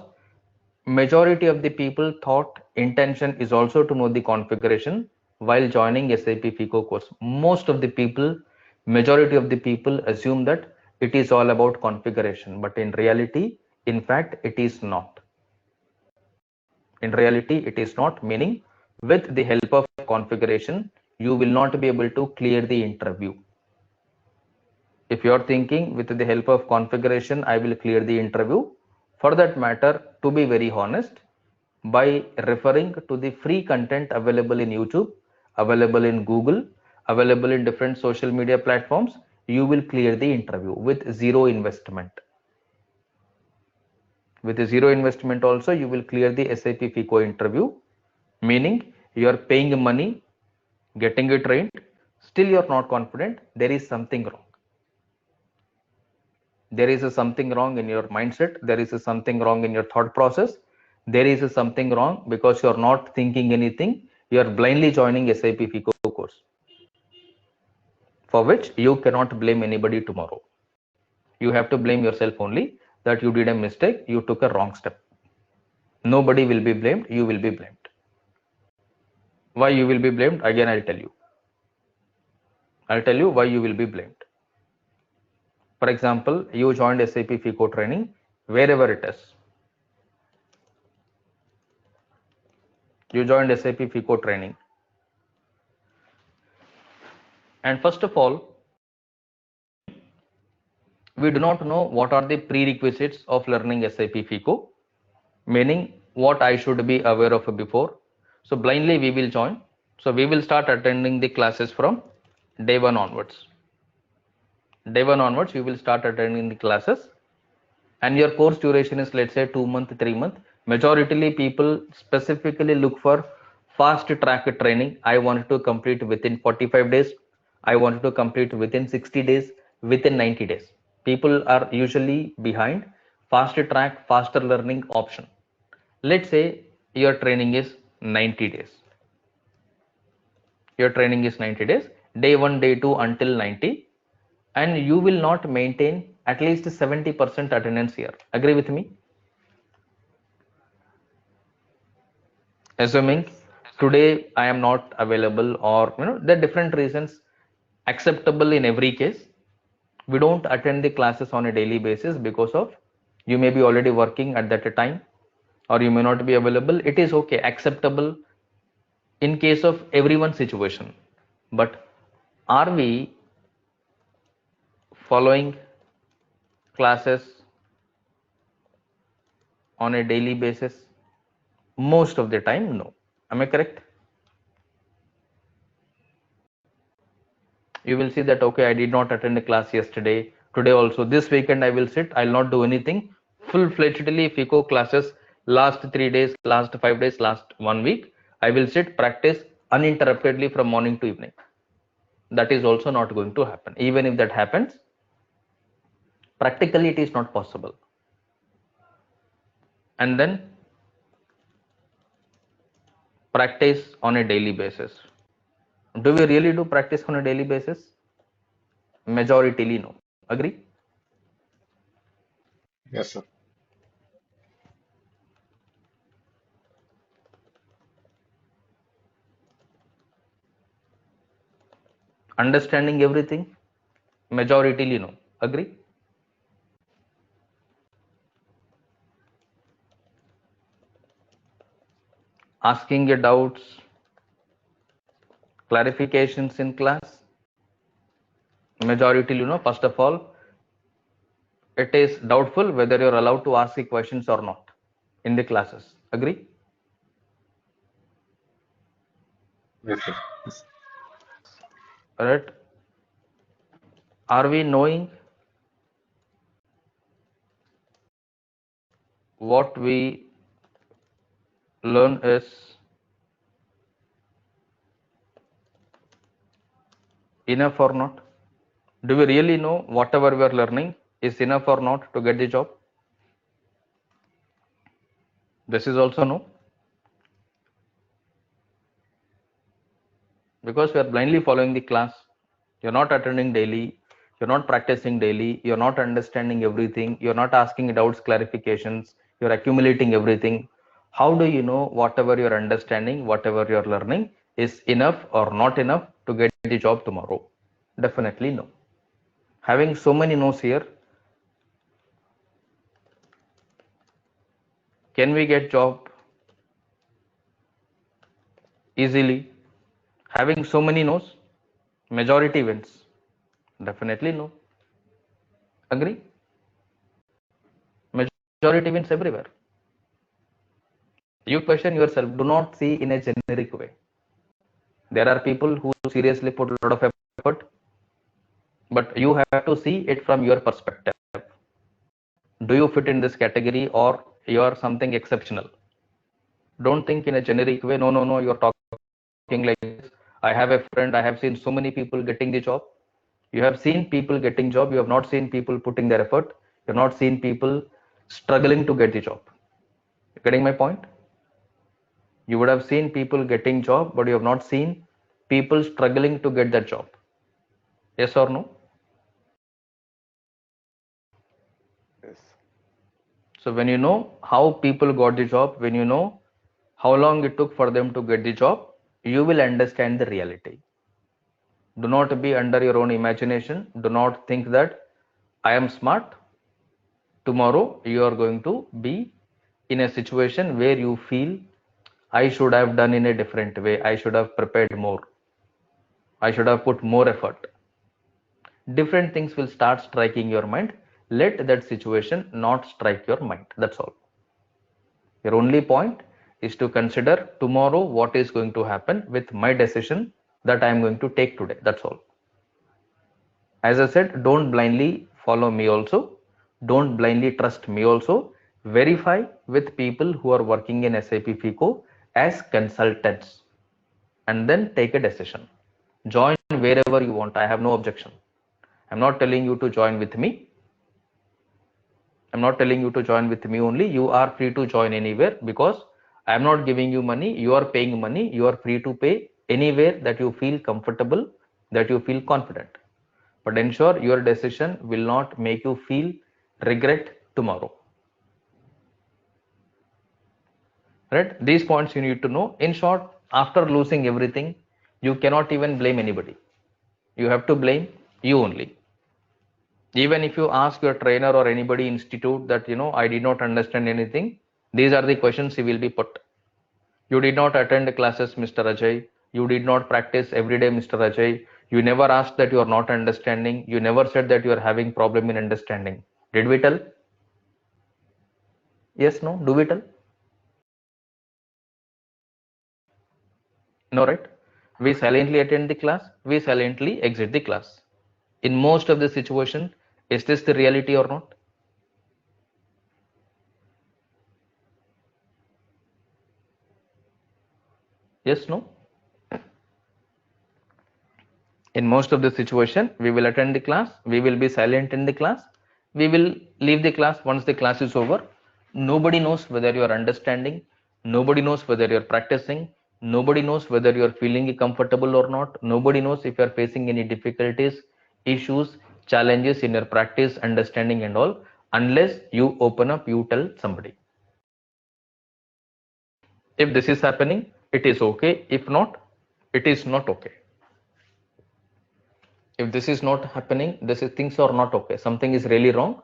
majority of the people thought intention is also to know the configuration while joining SAP FICO course. Most of the people, majority of the people assume that it is all about configuration, but in reality, in fact, it is not. In reality, it is not, meaning with the help of configuration, you will not be able to clear the interview. If you are thinking with the help of configuration, I will clear the interview, for that matter, to be very honest, by referring to the free content available in YouTube, available in Google, available in different social media platforms, you will clear the interview with zero investment. With zero investment also, you will clear the SAP FICO interview, meaning you are paying money, getting it trained, still you are not confident. There is something wrong. There is something wrong in your mindset. There is something wrong in your thought process. There is something wrong because you are not thinking anything. You are blindly joining SAP FICO course, for which you cannot blame anybody tomorrow. You have to blame yourself only, that you did a mistake, you took a wrong step. Nobody will be blamed, you will be blamed. Why you will be blamed? Again, I'll tell you. I'll tell you why you will be blamed. For example, you joined SAP FICO training, wherever it is. You joined SAP FICO training. And first of all, we do not know what are the prerequisites of learning SAP FICO, meaning what I should be aware of before. So blindly we will join. So we will start attending the classes from day 1 onwards. Day 1 onwards, you will start attending the classes, and your course duration is, let's say, 2 months, 3 months. Majority people specifically look for fast track training. I wanted to complete within 45 days. I wanted to complete within 60 days, within 90 days. People are usually behind fast track, faster learning option. Let's say your training is 90 days. Your training is 90 days, day 1, day 2 until 90, and you will not maintain at least 70% attendance here. Agree with me? Assuming today I am not available, or there are different reasons acceptable in every case. We don't attend the classes on a daily basis because of you may be already working at that time, or you may not be available. It is okay, acceptable in case of everyone's situation. But are we following classes on a daily basis? Most of the time, no. Am I correct? You will see that, okay, I did not attend a class yesterday, today also, this weekend I will sit, I'll not do anything. Full-fledgedly FICO classes, last 3 days, last 5 days, last 1 week, I will sit, practice uninterruptedly from morning to evening. That is also not going to happen. Even if that happens, practically it is not possible. And then practice on a daily basis. Do we really do practice on a daily basis? Majority no. Agree? Yes, sir. Understanding everything? Majority no. Agree? Asking your doubts, clarifications in class? Majority first of all, it is doubtful whether you're allowed to ask the questions or not in the classes. Agree? Yes, sir. Right? Are we knowing what we learn is enough or not? Do we really know whatever we are learning is enough or not to get the job? This is also no, because we are blindly following the class. You're not attending daily, you're not practicing daily, you're not understanding everything, you're not asking doubts, clarifications, you're accumulating everything. How do you know whatever you're understanding, whatever you're learning is enough or not enough to get the job tomorrow? Definitely no. Having so many no's here, can we get job easily? Having so many no's, majority wins. Definitely no. Agree? Majority wins everywhere. You question yourself, do not see in a generic way. There are people who seriously put a lot of effort, but you have to see it from your perspective. Do you fit in this category or you are something exceptional? Don't think in a generic way. No, no, no, you're talking like this. I have a friend, I have seen so many people getting the job. You have seen people getting job, you have not seen people putting their effort, you have not seen people struggling to get the job. You're getting my point? You would have seen people getting job, but you have not seen people struggling to get that job. Yes or no? Yes. So when you know how people got the job, when you know how long it took for them to get the job, you will understand the reality. Do not be under your own imagination. Do not think that I am smart. Tomorrow you are going to be in a situation where you feel I should have done in a different way. I should have prepared more. I should have put more effort. Different things will start striking your mind. Let that situation not strike your mind. That's all. Your only point is to consider tomorrow what is going to happen with my decision that I am going to take today. That's all. As I said, don't blindly follow me also. Don't blindly trust me also. Verify with people who are working in SAP FICO as consultants and then take a decision. Join wherever you want. I have no objection. I'm not telling you to join with me. I'm not telling you to join with me only. You are free to join anywhere because I'm not giving you money. You are paying money. You are free to pay anywhere that you feel comfortable, that you feel confident. But ensure your decision will not make you feel regret tomorrow. Right? These points you need to know. In short, after losing everything, you cannot even blame anybody. You have to blame you only. Even if you ask your trainer or anybody institute that, I did not understand anything, these are the questions he will be put. You did not attend classes, Mr. Ajay. You did not practice every day, Mr. Ajay. You never asked that you are not understanding. You never said that you are having problem in understanding. Did we tell? Yes, no? Do we tell? No, right? We silently attend the class. We silently exit the class. In most of the situation, is this the reality or not? Yes, no? In most of the situation, we will attend the class, we will be silent in the class, we will leave the class once the class is over. Nobody knows whether you are understanding, nobody knows whether you are practicing, nobody knows whether you are feeling comfortable or not, nobody knows if you are facing any difficulties, issues, challenges in your practice, understanding and all, unless you open up, you tell somebody. If this is happening, it is okay. If not, it is not okay. If this is not happening, things are not okay, something is really wrong,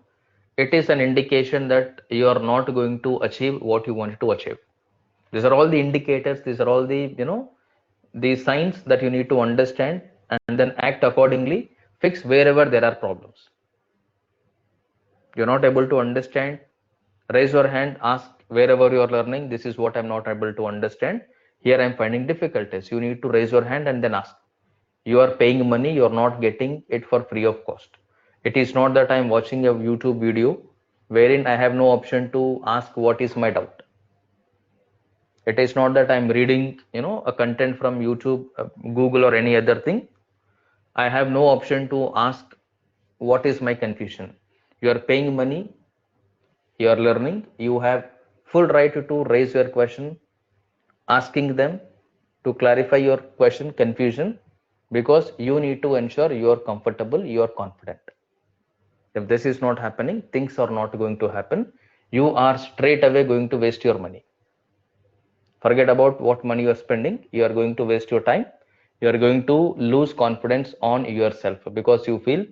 it is an indication that you are not going to achieve what you wanted to achieve. These are all the indicators, these are all the the signs that you need to understand and then act accordingly, fix wherever there are problems. You're not able to understand, raise your hand, ask wherever you are learning, this is what I'm not able to understand. Here I'm finding difficulties. You need to raise your hand and then ask. You are paying money, you're not getting it for free of cost. It is not that I'm watching a YouTube video wherein I have no option to ask what is my doubt. It is not that I'm reading, a content from YouTube, Google, or any other thing. I have no option to ask what is my confusion. You are paying money, you are learning, you have full right to raise your question, asking them to clarify your question, confusion, because you need to ensure you are comfortable, you are confident. If this is not happening, things are not going to happen. You are straight away going to waste your money. Forget about what money you are spending. You are going to waste your time. You are going to lose confidence on yourself because you feel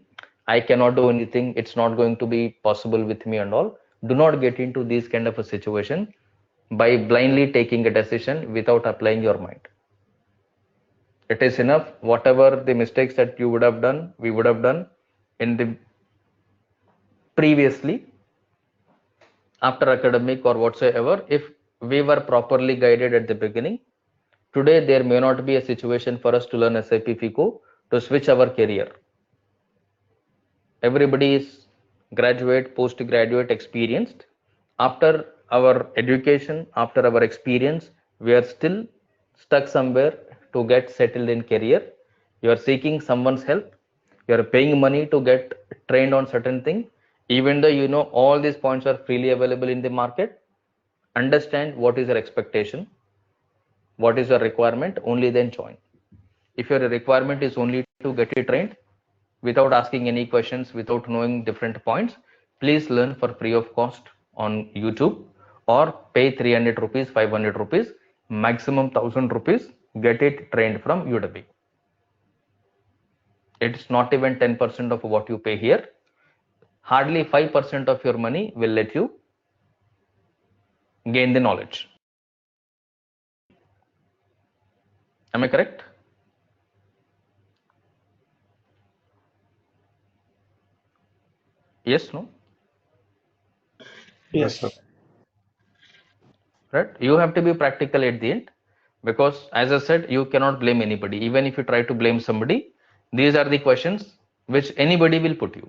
I cannot do anything. It's not going to be possible with me and all. Do not get into this kind of a situation by blindly taking a decision without applying your mind. It is enough. Whatever the mistakes that you would have done, we would have done in the previously after academic or whatsoever. If we were properly guided at the beginning, today there may not be a situation for us to learn SAP FICO to switch our career. Everybody is graduate, postgraduate, experienced. After our education, after our experience, we are still stuck somewhere to get settled in career. You are seeking someone's help. You are paying money to get trained on certain thing. Even though you know all these points are freely available in the market, understand what is your expectation, what is your requirement, only then join. If your requirement is only to get it trained without asking any questions, without knowing different points, please learn for free of cost on YouTube or pay 300 rupees, 500 rupees, maximum 1000 rupees, get it trained from Udemy. It's not even 10% of what you pay here. Hardly 5% of your money will let you gain the knowledge. Am I correct? Yes, no? Yes, sir. Right? You have to be practical at the end, because as I said, you cannot blame anybody. Even if you try to blame somebody, these are the questions which anybody will put you.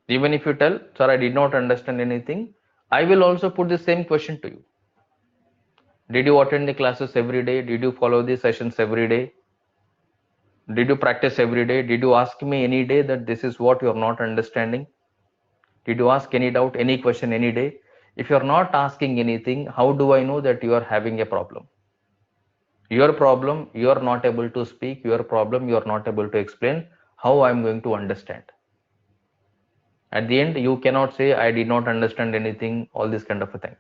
Even if you tell, sir, I did not understand anything, I will also put the same question to you. Did you attend the classes every day? Did you follow the sessions every day? Did you practice every day? Did you ask me any day that this is what you're not understanding? Did you ask any doubt, any question any day? If you're not asking anything, how do I know that you are having a problem? Your problem, you are not able to speak. Your problem, you are not able to explain. How I'm going to understand? At the end, you cannot say, I did not understand anything, all this kind of a thing.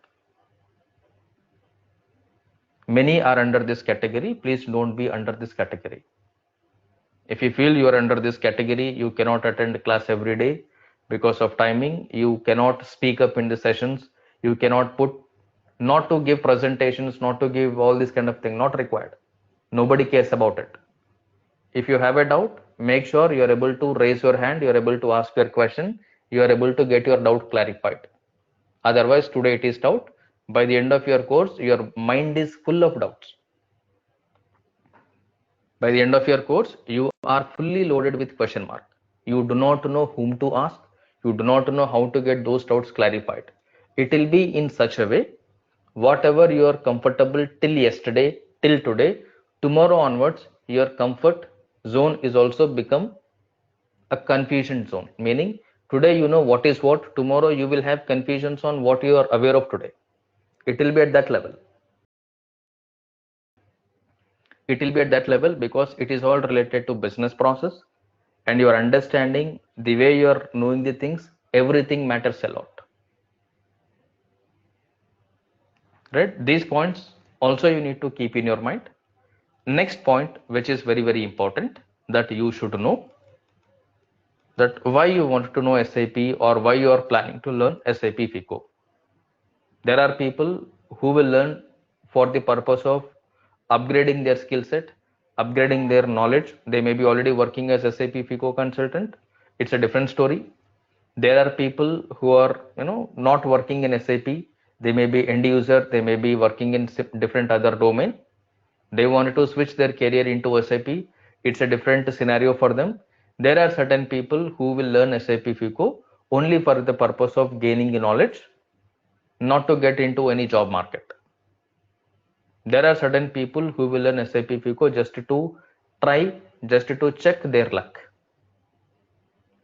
Many are under this category. Please don't be under this category. If you feel you are under this category, you cannot attend class every day because of timing. You cannot speak up in the sessions. You cannot put, not to give presentations, not to give all this kind of thing, not required. Nobody cares about it. If you have a doubt, make sure you are able to raise your hand, you are able to ask your question, you are able to get your doubt clarified. Otherwise, today it is doubt. By the end of your course, your mind is full of doubts. By the end of your course, you are fully loaded with question mark. You do not know whom to ask. You do not know how to get those doubts clarified. It will be in such a way, whatever you are comfortable till yesterday, till today, tomorrow onwards, your comfort zone is also become a confusion zone. Meaning, today you know what is what, tomorrow you will have confusions on what you are aware of today. It will be at that level. It will be at that level because it is all related to business process, and you are understanding the way you are knowing the things, everything matters a lot. Right? These points also you need to keep in your mind. Next point, which is very, very important, that you should know, that why you want to know SAP or why you are planning to learn SAP FICO. There are people who will learn for the purpose of upgrading their skill set, upgrading their knowledge. They may be already working as SAP FICO consultant. It's a different story. There are people who are not working in SAP. They may be end user, they may be working in different other domain. They wanted to switch their career into SAP. It's a different scenario for them. There are certain people who will learn SAP FICO only for the purpose of gaining knowledge, not to get into any job market. There are certain people who will learn SAP FICO just to try, just to check their luck.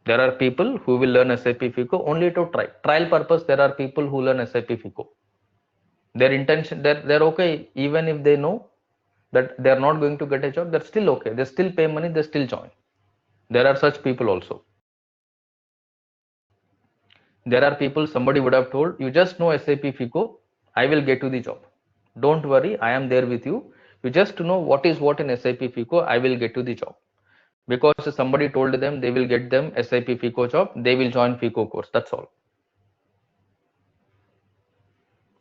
There are people who will learn SAP FICO only to try. Trial purpose, there are people who learn SAP FICO. Their intention, they're okay, even if they know that they're not going to get a job, they're still okay. They still pay money, they still join. There are such people also. There are people, somebody would have told, you just know SAP FICO, I will get you the job. Don't worry, I am there with you. You just know what is what in SAP FICO, I will get you the job. Because somebody told them they will get them SAP FICO job, they will join FICO course. That's all.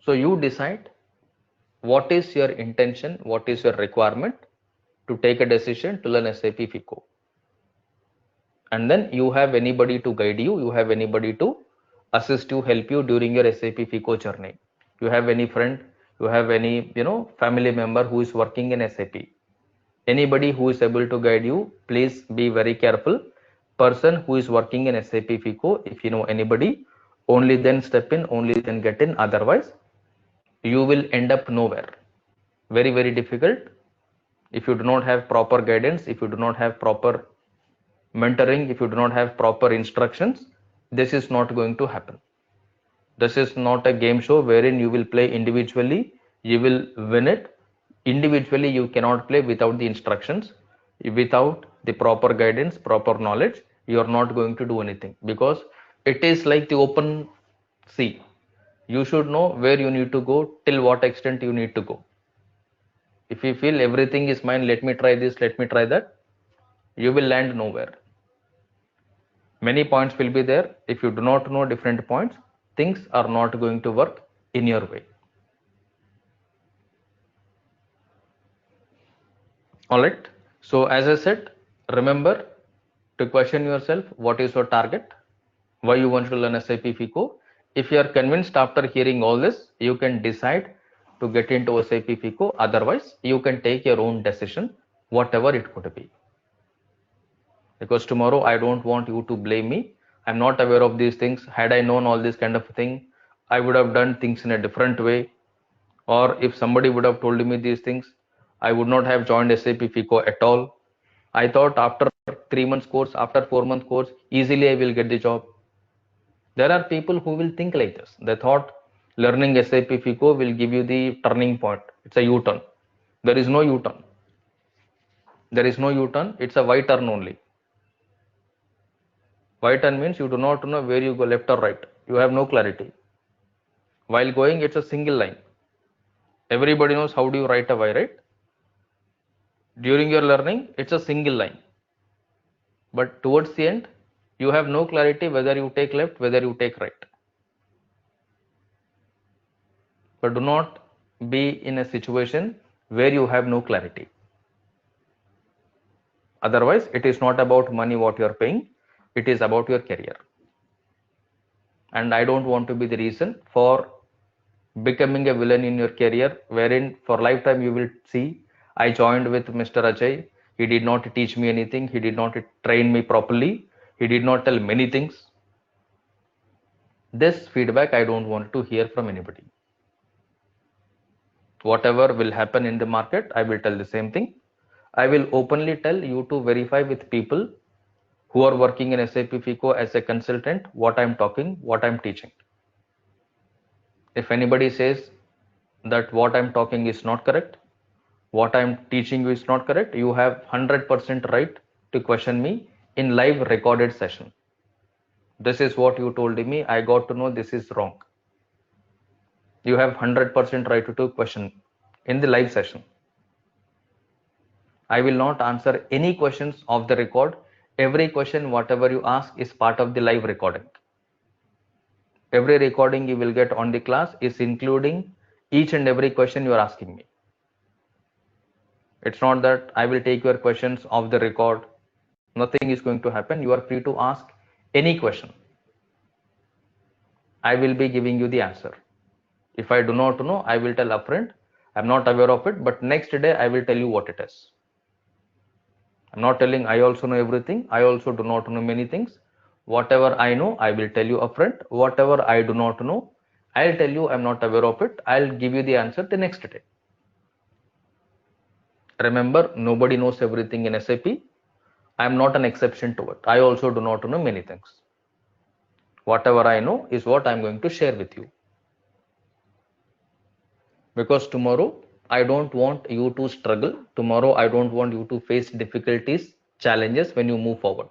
So you decide what is your intention, what is your requirement to take a decision to learn SAP FICO. And then you have anybody to guide you, you have anybody to assist you, help you during your SAP FICO journey. You have any friend, you have any family member who is working in SAP. Anybody who is able to guide you, please be very careful. Person who is working in SAP FICO, if you know anybody, only then step in, only then get in. Otherwise, you will end up nowhere. Very, very difficult. If you do not have proper guidance, if you do not have proper mentoring, if you do not have proper instructions, this is not going to happen. This is not a game show wherein you will play individually, you will win it. Individually, you cannot play without the instructions, without the proper guidance, proper knowledge. You are not going to do anything, because it is like the open sea. You should know where you need to go, till what extent you need to go. If you feel everything is mine, let me try this, let me try that, you will land nowhere. Many points will be there. If you do not know different points, things are not going to work in your way. All right. So as I said, remember to question yourself, what is your target? Why you want to learn SAP FICO? If you are convinced after hearing all this, you can decide to get into SAP FICO. Otherwise, you can take your own decision, whatever it could be. Because tomorrow I don't want you to blame me. I'm not aware of these things. Had I known all this kind of thing, I would have done things in a different way. Or if somebody would have told me these things, I would not have joined SAP FICO at all. I thought after 3 months course, after 4-month course, easily I will get the job. There are people who will think like this. They thought learning SAP FICO will give you the turning point. It's a U-turn. There is no U-turn. There is no U-turn. It's a Y-turn only. Y-turn means you do not know where you go, left or right. You have no clarity. While going, it's a single line. Everybody knows how do you write a Y, right? During your learning, it's a single line. But towards the end, you have no clarity whether you take left, whether you take right. But do not be in a situation where you have no clarity. Otherwise, it is not about money what you are paying, it is about your career. And I don't want to be the reason for becoming a villain in your career, wherein for lifetime you will see, I joined with Mr. Ajay, he did not teach me anything, he did not train me properly, he did not tell many things. This feedback I don't want to hear from anybody. Whatever will happen in the market, I will tell the same thing. I will openly tell you to verify with people who are working in SAP FICO as a consultant what I'm talking, what I'm teaching. If anybody says that what I'm talking is not correct, what I'm teaching you is not correct, you have 100% right to question me in live recorded session. This is what you told me, I got to know this is wrong. You have 100% right to question in the live session. I will not answer any questions of the record. Every question, whatever you ask, is part of the live recording. Every recording you will get on the class is including each and every question you are asking me. It's not that I will take your questions off the record. Nothing is going to happen. You are free to ask any question. I will be giving you the answer. If I do not know, I will tell upfront, I'm not aware of it, but next day I will tell you what it is. I'm not telling I also know everything. I also do not know many things. Whatever I know, I will tell you upfront. Whatever I do not know, I'll tell you I'm not aware of it. I'll give you the answer the next day. Remember, nobody knows everything in SAP. I'm not an exception to it. I also do not know many things. Whatever I know is what I'm going to share with you. Because tomorrow, I don't want you to struggle. Tomorrow, I don't want you to face difficulties, challenges when you move forward.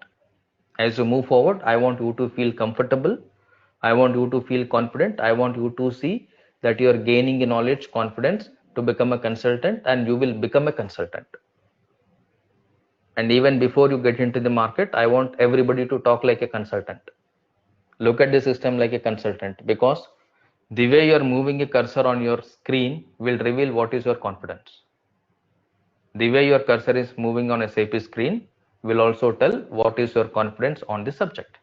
As you move forward, I want you to feel comfortable. I want you to feel confident. I want you to see that you are gaining knowledge, confidence to become a consultant, and you will become a consultant. And even before you get into the market, I want everybody to talk like a consultant. Look at the system like a consultant, because the way you are moving a cursor on your screen will reveal what is your confidence. The way your cursor is moving on a SAP screen will also tell what is your confidence on the subject.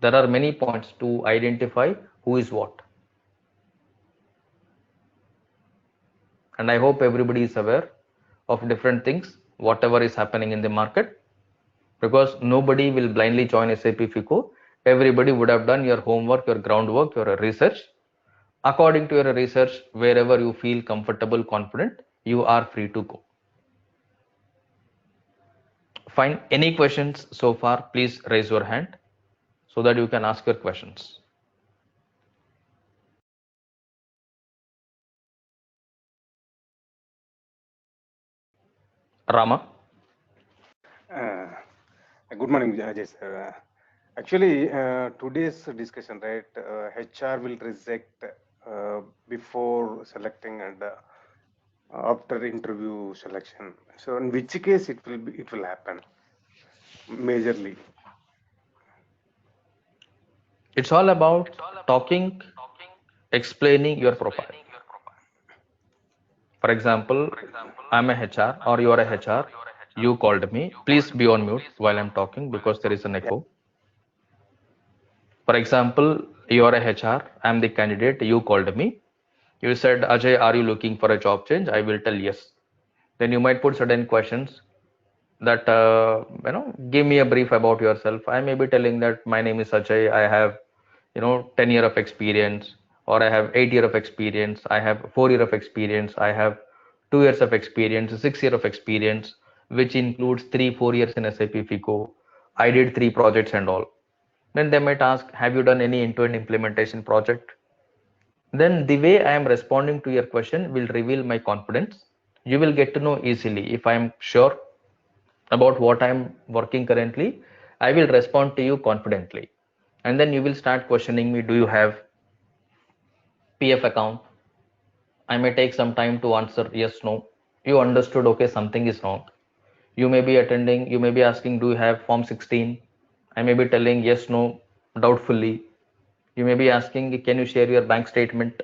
There are many points to identify who is what. And I hope everybody is aware of different things, whatever is happening in the market, because nobody will blindly join SAP FICO. Everybody would have done your homework, your groundwork, your research. According to your research, wherever you feel comfortable, confident, you are free to go. Fine. Any questions so far? Please raise your hand so that you can ask your questions. Rama? Uh, Good morning, Ajay sir. Actually, today's discussion, right? HR will reject before selecting and after interview selection. So, in which case it will happen majorly. It's all about talking, explaining your profile. For example, I'm a HR or you are a HR. You called me. Please be on mute while I'm talking because there is an Yeah. echo. For example, you are a HR. I'm the candidate. You called me. You said, Ajay, are you looking for a job change? I will tell yes. Then you might put certain questions that, give me a brief about yourself. I may be telling that my name is Ajay. I have, 10 year of experience, or I have 8 year of experience. I have 4 year of experience. I have 2 years of experience, 6 year of experience, which includes 3-4 years in SAP FICO. I did 3 projects and all. Then they might ask, have you done any end-to-end implementation project? Then the way I am responding to your question will reveal my confidence. You will get to know easily if I am sure about what I am working currently. I will respond to you confidently. And then you will start questioning me, do you have PF account? I may take some time to answer yes, no. You understood, okay, something is wrong. You may be attending, you may be asking, do you have Form 16? I may be telling yes, no, doubtfully. You may be asking, can you share your bank statement?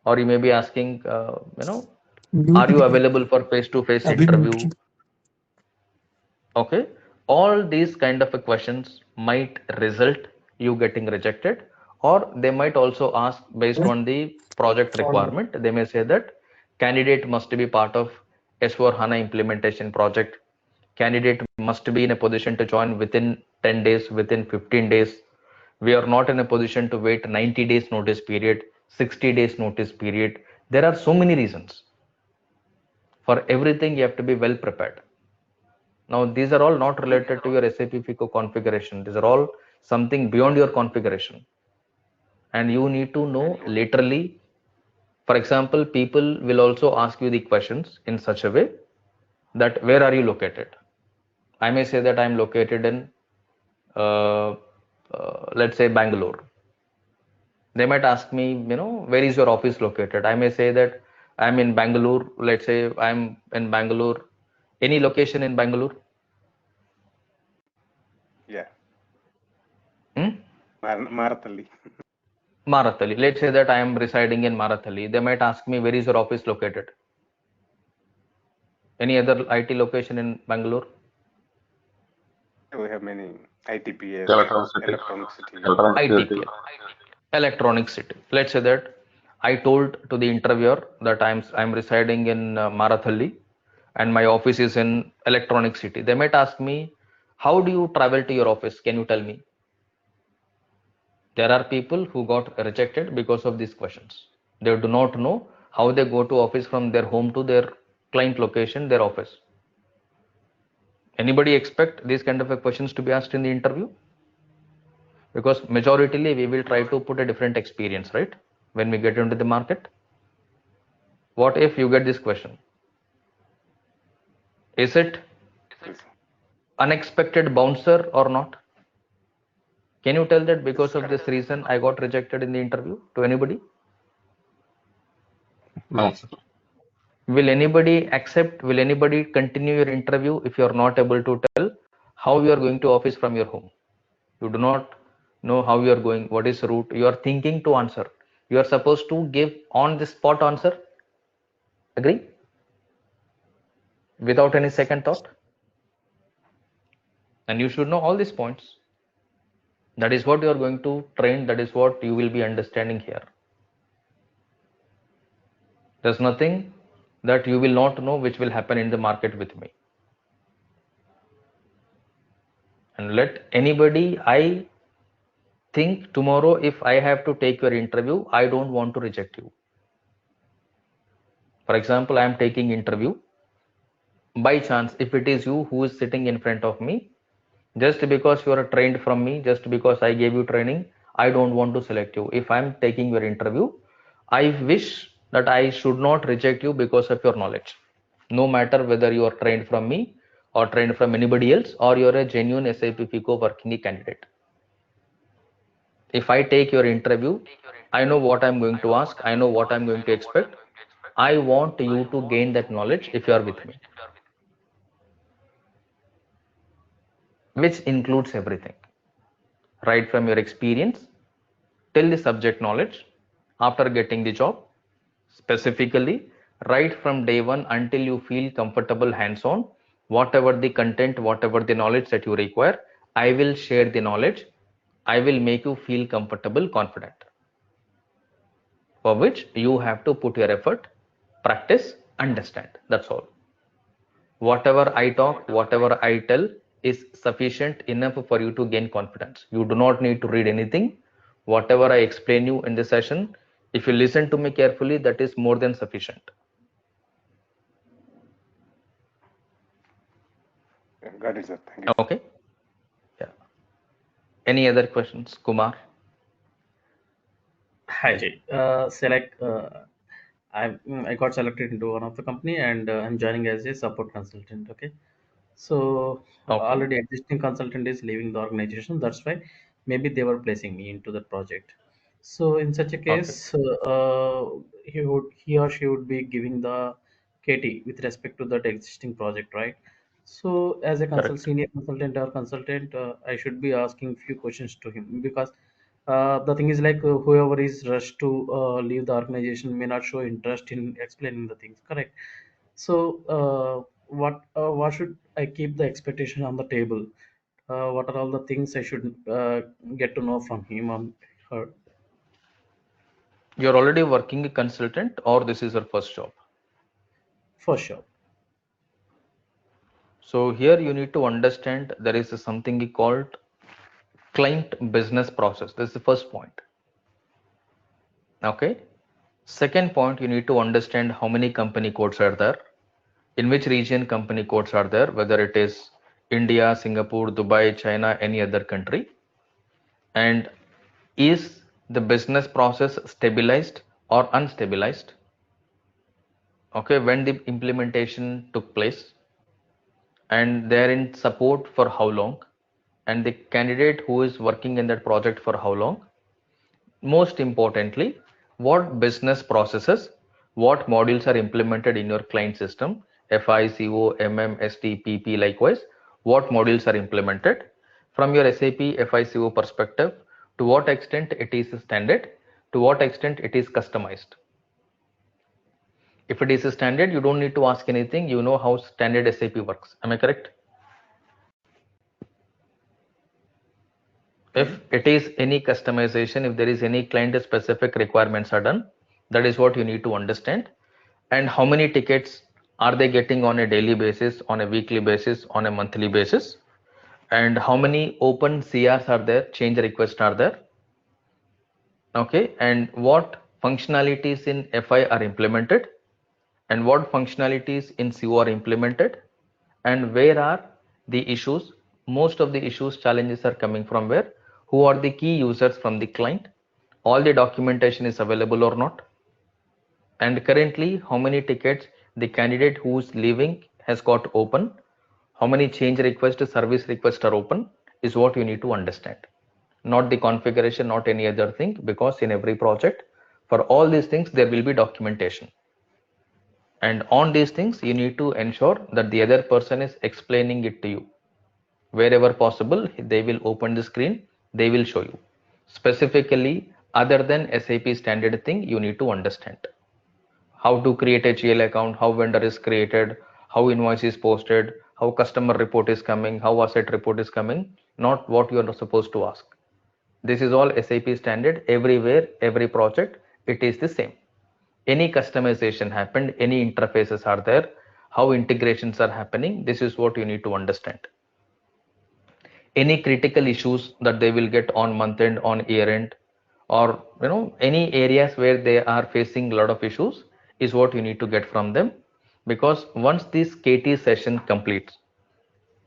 Or you may be asking, are you available for face-to-face interview? Okay, all these kind of questions might result you getting rejected, or they might also ask based on the project requirement. They may say that candidate must be part of S4 HANA implementation project. Candidate must be in a position to join within 10 days, within 15 days. We are not in a position to wait 90 days notice period, 60 days notice period. There are so many reasons. For everything, you have to be well prepared. Now, these are all not related to your SAP FICO configuration. These are all something beyond your configuration. And you need to know literally. For example, people will also ask you the questions in such a way that where are you located? I may say that I'm located in, let's say, Bangalore. They might ask me, where is your office located? I may say that I'm in Bangalore. Let's say I'm in Bangalore. Any location in Bangalore? Yeah. Hmm? Marathali. Marathali. Let's say that I am residing in Marathali. They might ask me, where is your office located? Any other IT location in Bangalore? We have many ITPS, Electronic city. Electronic City. Electronic city. ITPL, Electronic City. Let's say that I told to the interviewer that I'm residing in Marathalli and my office is in Electronic City. They might ask me, how do you travel to your office? Can you tell me? There are people who got rejected because of these questions. They do not know how they go to office from their home to their client location, their office. Anybody expect these kind of questions to be asked in the interview? Because majoritarily we will try to put a different experience, right? When we get into the market. What if you get this question? Is it Yes. unexpected bouncer or not? Can you tell that because Yes, of this correct. reason I got rejected in the interview to anybody? No, sir. Will anybody accept, will anybody continue your interview if you are not able to tell how you are going to office from your home? You do not know how you are going, what is the route, you are thinking to answer. You are supposed to give on the spot answer. Agree? Without any second thought. And you should know all these points. That is what you are going to train, that is what you will be understanding here. There's nothing that you will not know which will happen in the market with me. And let anybody, I think tomorrow if I have to take your interview, I don't want to reject you. For example, I am taking interview. By chance, if it is you who is sitting in front of me, just because you are trained from me, just because I gave you training, I don't want to select you. If I'm taking your interview, I wish that I should not reject you because of your knowledge. No matter whether you are trained from me or trained from anybody else, or you're a genuine SAP FICO working candidate. If I take your interview, I know what I'm going to ask, I know what I'm going to expect. I want you to gain that knowledge if you are with me, which includes everything, right from your experience till the subject knowledge after getting the job, specifically right from day one until you feel comfortable hands on, whatever the content, whatever the knowledge that you require, I will share the knowledge. I will make you feel comfortable, confident, for which you have to put your effort, practice, understand. That's all. Whatever I talk, whatever I tell is sufficient enough for you to gain confidence. You do not need to read anything. Whatever I explain you in the session, if you listen to me carefully, that is more than sufficient. Got it, sir. Thank you. Okay. Yeah. Any other questions, Kumar? Hi, Jay. Select. I got selected into one of the company, and I'm joining as a support consultant. Okay. So Okay. already existing consultant is leaving the organization. That's why maybe they were placing me into the project. So in such a Okay. case, he or she would be giving the KT with respect to that existing project, right? So as a Correct. senior consultant or consultant, I should be asking few questions to him because the thing is like whoever is rushed to leave the organization may not show interest in explaining the things. Correct. So, what should I keep the expectation on the table? What are all the things I should get to know from him or her? You're already working a consultant, or this is your first job? For sure. So here you need to understand there is something called client business process. This is the first point. Okay. Second point, you need to understand how many company codes are there, in which region company codes are there, whether it is India, Singapore, Dubai, China, any other country, and is the business process stabilized or unstabilized? Okay, when the implementation took place, and they're in support for how long, and the candidate who is working in that project for how long. Most importantly, what business processes, what modules are implemented in your client system, FICO, MM, SD, PP, likewise, what modules are implemented from your SAP FICO perspective, to what extent it is standard, to what extent it is customized. If it is a standard, you don't need to ask anything, you know how standard SAP works. Am I correct? If it is any customization, if there is any client specific requirements are done, that is what you need to understand. And how many tickets are they getting on a daily basis, on a weekly basis, on a monthly basis, and how many open CRs are there, change requests are there, okay, and what functionalities in FI are implemented and what functionalities in CO are implemented, and where are the issues. Most of the issues, challenges are coming from where, who are the key users from the client, all the documentation is available or not, and currently how many tickets the candidate who's leaving has got open, how many change requests, service requests are open, is what you need to understand. Not the configuration, not any other thing, because in every project, for all these things, there will be documentation. And on these things, you need to ensure that the other person is explaining it to you. Wherever possible, they will open the screen, they will show you. Specifically, other than SAP standard thing, you need to understand how to create a GL account, how vendor is created, how invoice is posted, how customer report is coming, how asset report is coming, not what you are supposed to ask. This is all SAP standard everywhere, every project, it is the same. Any customization happened, any interfaces are there, how integrations are happening, this is what you need to understand. Any critical issues that they will get on month end, on year end, or any areas where they are facing a lot of issues is what you need to get from them. Because once this KT session completes,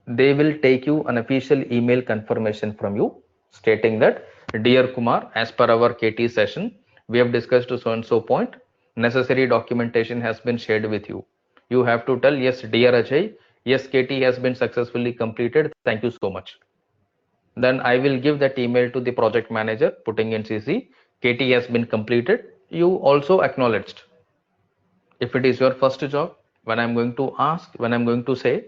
they will take you an official email confirmation from you stating that, dear Kumar, as per our KT session, we have discussed to so and so point, necessary documentation has been shared with you. You have to tell, yes, dear Ajay, yes, KT has been successfully completed, thank you so much. Then I will give that email to the project manager, putting in CC, KT has been completed, you also acknowledged. If it is your first job, when I'm going to ask, when I'm going to say,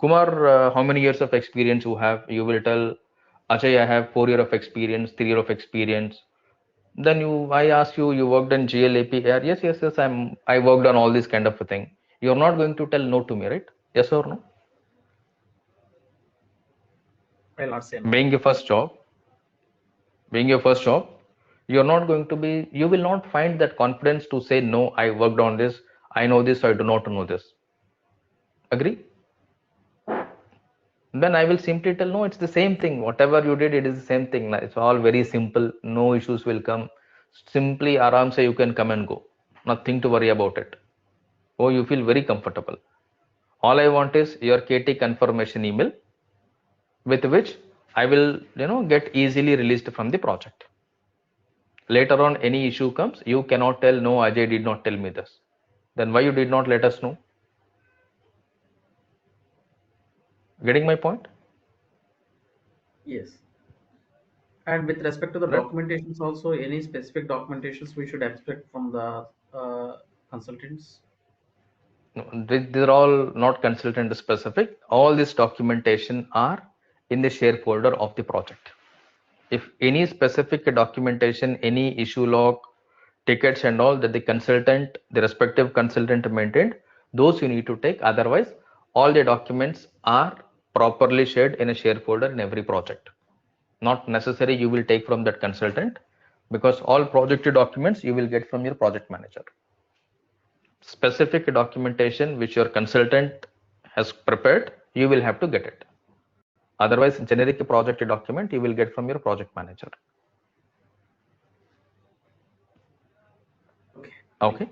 Kumar, how many years of experience you have? You will tell, Ajay, I have 4 years of experience, 3 years of experience. Then I ask you, you worked in GLAP? Yes, yes, yes, I worked on all this kind of a thing. You're not going to tell no to me, right? Yes or no? I'll not say no. Being your first job, you're not going to be, you will not find that confidence to say, no, I worked on this, I know this, I do not know this. Agree? Then I will simply tell, no, it's the same thing. Whatever you did, it is the same thing. It's all very simple. No issues will come. Simply, aram se you can come and go. Nothing to worry about it. Oh, you feel very comfortable. All I want is your KT confirmation email, with which I will, get easily released from the project. Later on, any issue comes, you cannot tell, no, Ajay did not tell me this. Then why you did not let us know? Getting my point? Yes. And with respect to the Right. documentations also, any specific documentations we should expect from the consultants? No, these are all not consultant specific. All this documentation are in the share folder of the project. If any specific documentation, any issue log, tickets and all that the respective consultant maintained, those you need to take. Otherwise, all the documents are properly shared in a share folder in every project. Not necessary you will take from that consultant, because all project documents you will get from your project manager. Specific documentation which your consultant has prepared, you will have to get it. Otherwise, generic project document you will get from your project manager. Okay.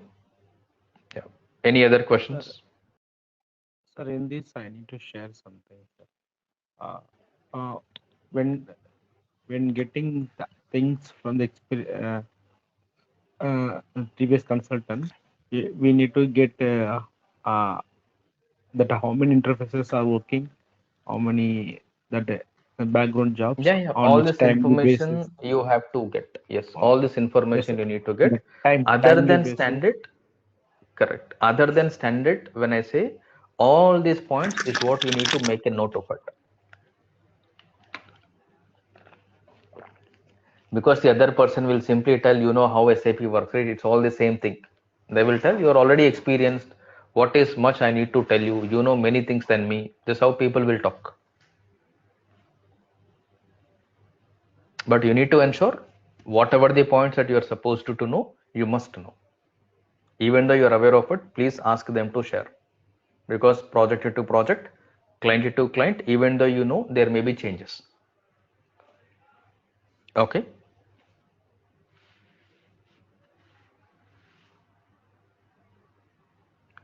Yeah. Any other questions? Sir, in this, I need to share something, sir. Uh, uh, when getting things from the previous consultant, we need to get uh, that how many interfaces are working, how many that background jobs, Yeah. on All which this timely basis, information you have to get. Yes, uh, all this yes, information sir. you need to The get. Other timely than basis. standard, correct. Other than standard, when I say all these points is what you need to make a note of it. Because the other person will simply tell, how SAP works, right? It's all the same thing. They will tell, you're already experienced. What is much I need to tell you? You know many things than me. This is how people will talk. But you need to ensure whatever the points that you are supposed to know, you must know. Even though you are aware of it, please ask them to share. Because project to project, client to client, even though you know, there may be changes. Okay.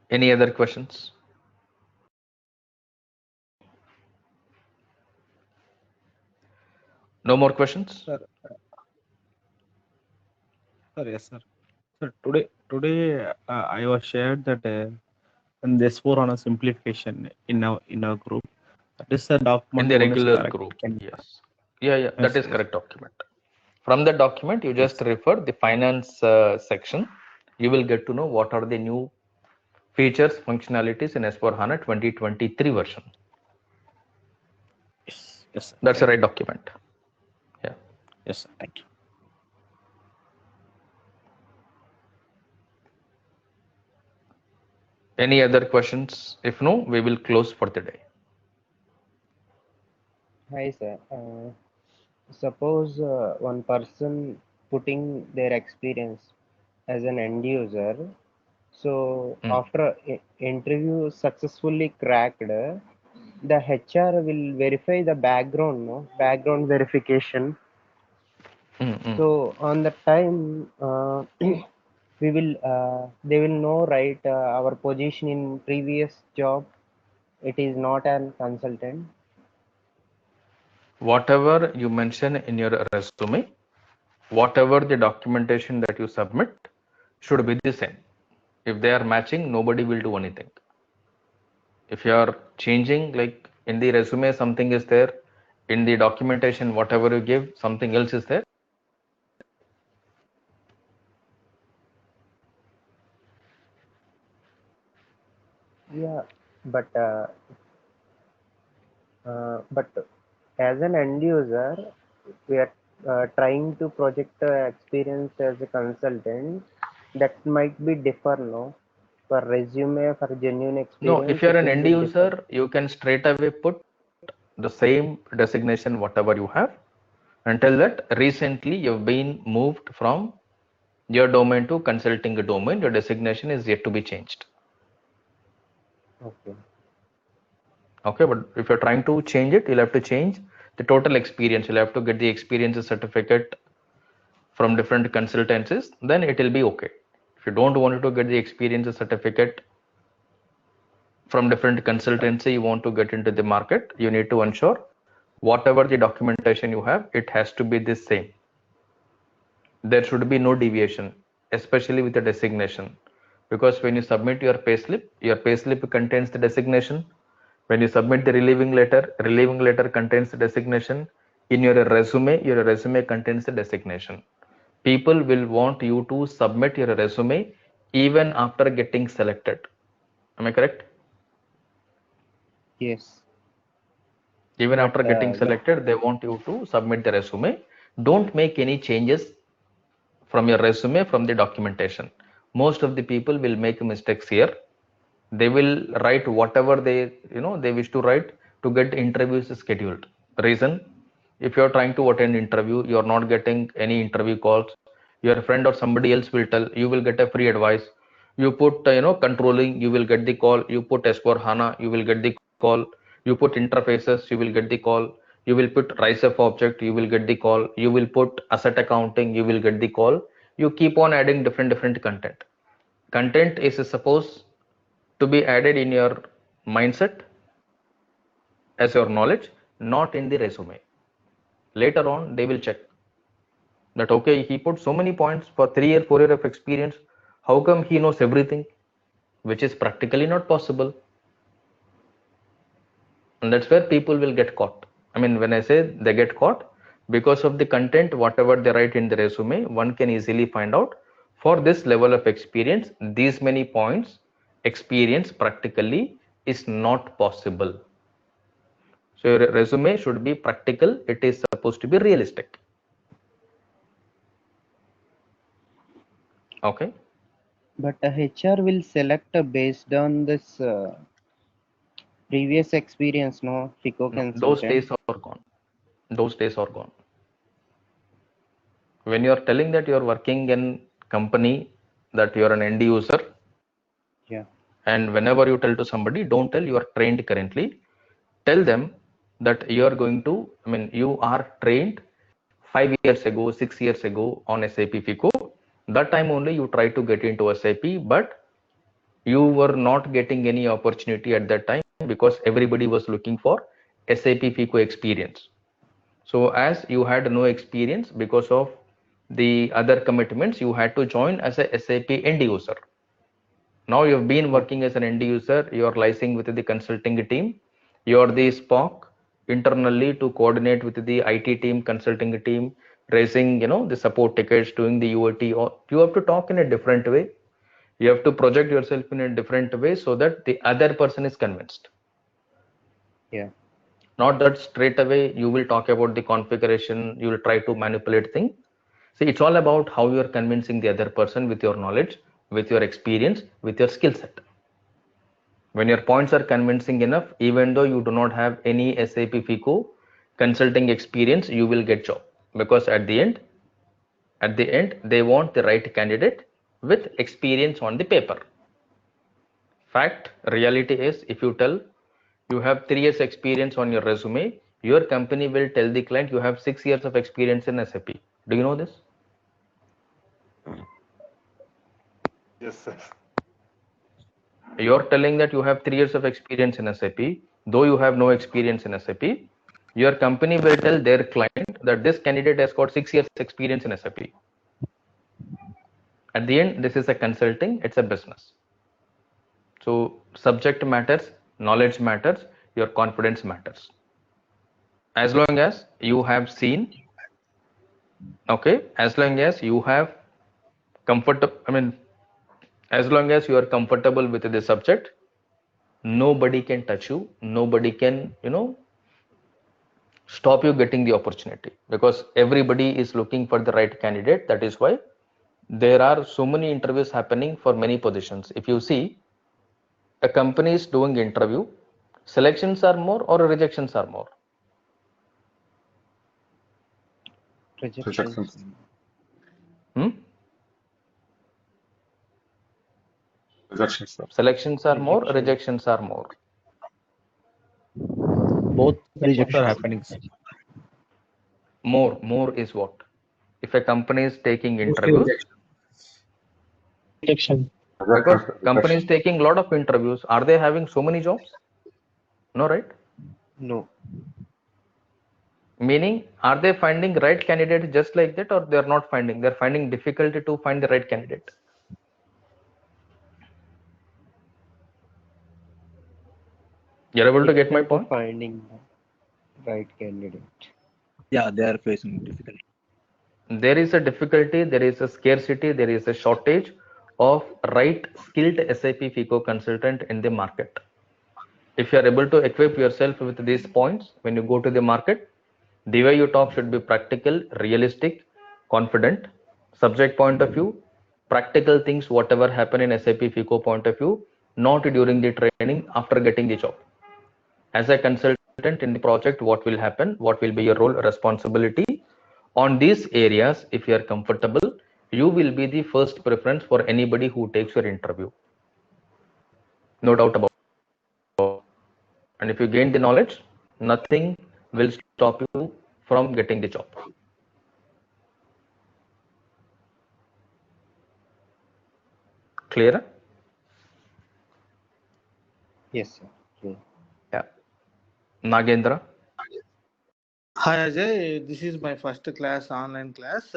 Any other questions? No more questions? Sir, yes, sir. Sir, today I was shared that and this for on a simplification in our group. That is the In document the one is regular correct. group, Can yes. Yeah, that yes, is correct document. From the document, you just yes, refer the finance section. You will get to know what are the new features, functionalities in S/4HANA 2023 version. yes, sir. That's the Thank right you. document. Yeah. Yes, sir. Thank you. Any other questions? If no, we will close for the day. Hi, sir. Suppose one person putting their experience as an end user. So Mm. after interview successfully cracked, the HR will verify the background, no? Background verification. So on the time, we will they will know, right, our position in previous job. It is not an consultant. Whatever you mention in your resume, whatever the documentation that you submit should be the same. If they are matching, nobody will do anything. If you are changing, like in the resume, something is there, in the documentation, whatever you give, something else is there. Yeah, but but as an end user, we are trying to project experience as a consultant. That might be differ, no? For resume, for genuine No, if experience, you it are an will end be differ. user, you can straight away put the same designation, whatever you have, until that recently you've been moved from your domain to consulting domain. Your designation is yet to be changed. Okay. Okay, but if you're trying to change it, you'll have to change the total experience. You'll have to get the experience certificate from different consultancies, then it will be okay. If you don't want to get the experience certificate from different consultancy, you want to get into the market, you need to ensure whatever the documentation you have, it has to be the same. There should be no deviation, especially with the designation, because when you submit your payslip contains the designation. When you submit the relieving letter contains the designation. In your resume contains the designation. People will want you to submit your resume even after getting selected. Am I correct? Yes. Even But after getting selected, they want you to submit the resume. Don't make any changes from your resume from the documentation. Most of the people will make mistakes here. They will write whatever they wish to write to get interviews scheduled. Reason, if you are trying to attend interview, you are not getting any interview calls, your friend or somebody else will tell you will get a free advice. You put controlling, you will get the call. You put S4 HANA, you will get the call. You put interfaces, you will get the call. You will put rise of object, you will get the call. You will put asset accounting, you will get the call. You keep on adding different content is supposed to be added in your mindset as your knowledge, not in the resume. Later on, they will check that okay, he put so many points for 3 year, 4 year of experience. How come he knows everything? Which is practically not possible. And that's where people will get caught. I mean, when I say they get caught, because of the content, whatever they write in the resume, one can easily find out for this level of experience, these many points, experience practically is not possible. So your resume should be practical. It is supposed to be realistic. Okay. but HR will select based on this previous experience, no? FICO No, those consultant. days are gone. Those days are gone. when you're telling that you're working in company, that you're an end user, Yeah. and whenever you tell to somebody, don't tell you are trained currently. Tell them that you are going to, I mean, you are trained 5 years ago, 6 years ago on SAP FICO. That time only you try to get into SAP, but you were not getting any opportunity at that time because everybody was looking for SAP FICO experience. So as you had no experience because of the other commitments, you had to join as a SAP end user. Now you've been working as an end user, you're liaising with the consulting team, you're the SPOC internally to coordinate with the IT team, consulting team, raising, the support tickets, doing the UAT, or you have to talk in a different way. You have to project yourself in a different way so that the other person is convinced. Yeah. Not that straight away you will talk about the configuration, you will try to manipulate things. See, it's all about how you are convincing the other person with your knowledge, with your experience, with your skill set. When your points are convincing enough, even though you do not have any SAP FICO consulting experience, you will get job, because at the end, they want the right candidate with experience on the paper. Fact, reality is, if you tell you have 3 years experience on your resume, your company will tell the client you have 6 years of experience in SAP. Do you know this? Yes, sir. You're telling that you have 3 years of experience in SAP, though you have no experience in SAP. Your company will tell their client that this candidate has got 6 years experience in SAP. At the end, this is a consulting, it's a business. So subject matters, knowledge matters, your confidence matters. As long as you have seen, okay, as long as you have as long as you are comfortable with the subject, nobody can touch you, nobody can, stop you getting the opportunity, because everybody is looking for the right candidate. That is why there are so many interviews happening for many positions. If you see, a company is doing interview, selections are more or rejections are more? Rejections. Rejections. Hmm? Rejections, sir. Selections are more, Rejection. rejections are more? Both both are happening. More is what? If a company is taking interviews, Rejection. because Rejections, company is rejection. taking a lot of interviews, are they having so many jobs? No, right? No. Meaning, are they finding right candidate just like that, or they're not finding? They're finding difficulty to find the right candidate. You're able to get my Difficult to point? finding the right candidate. Yeah, they are facing difficulty. There is a difficulty, there is a scarcity, there is a shortage of right skilled SAP FICO consultant in the market. If you are able to equip yourself with these points when you go to the market, the way you talk should be practical, realistic, confident, subject point of view, practical things, whatever happen in SAP FICO point of view, not during the training, after getting the job. As a consultant in the project, what will happen, what will be your role, responsibility on these areas. If you are comfortable, you will be the first preference for anybody who takes your interview, no doubt about it. And if you gain the knowledge, nothing will stop you from getting the job. Clear? Yes, sir. Yeah. Yeah. Nagendra? Hi Ajay, this is my first class, online class.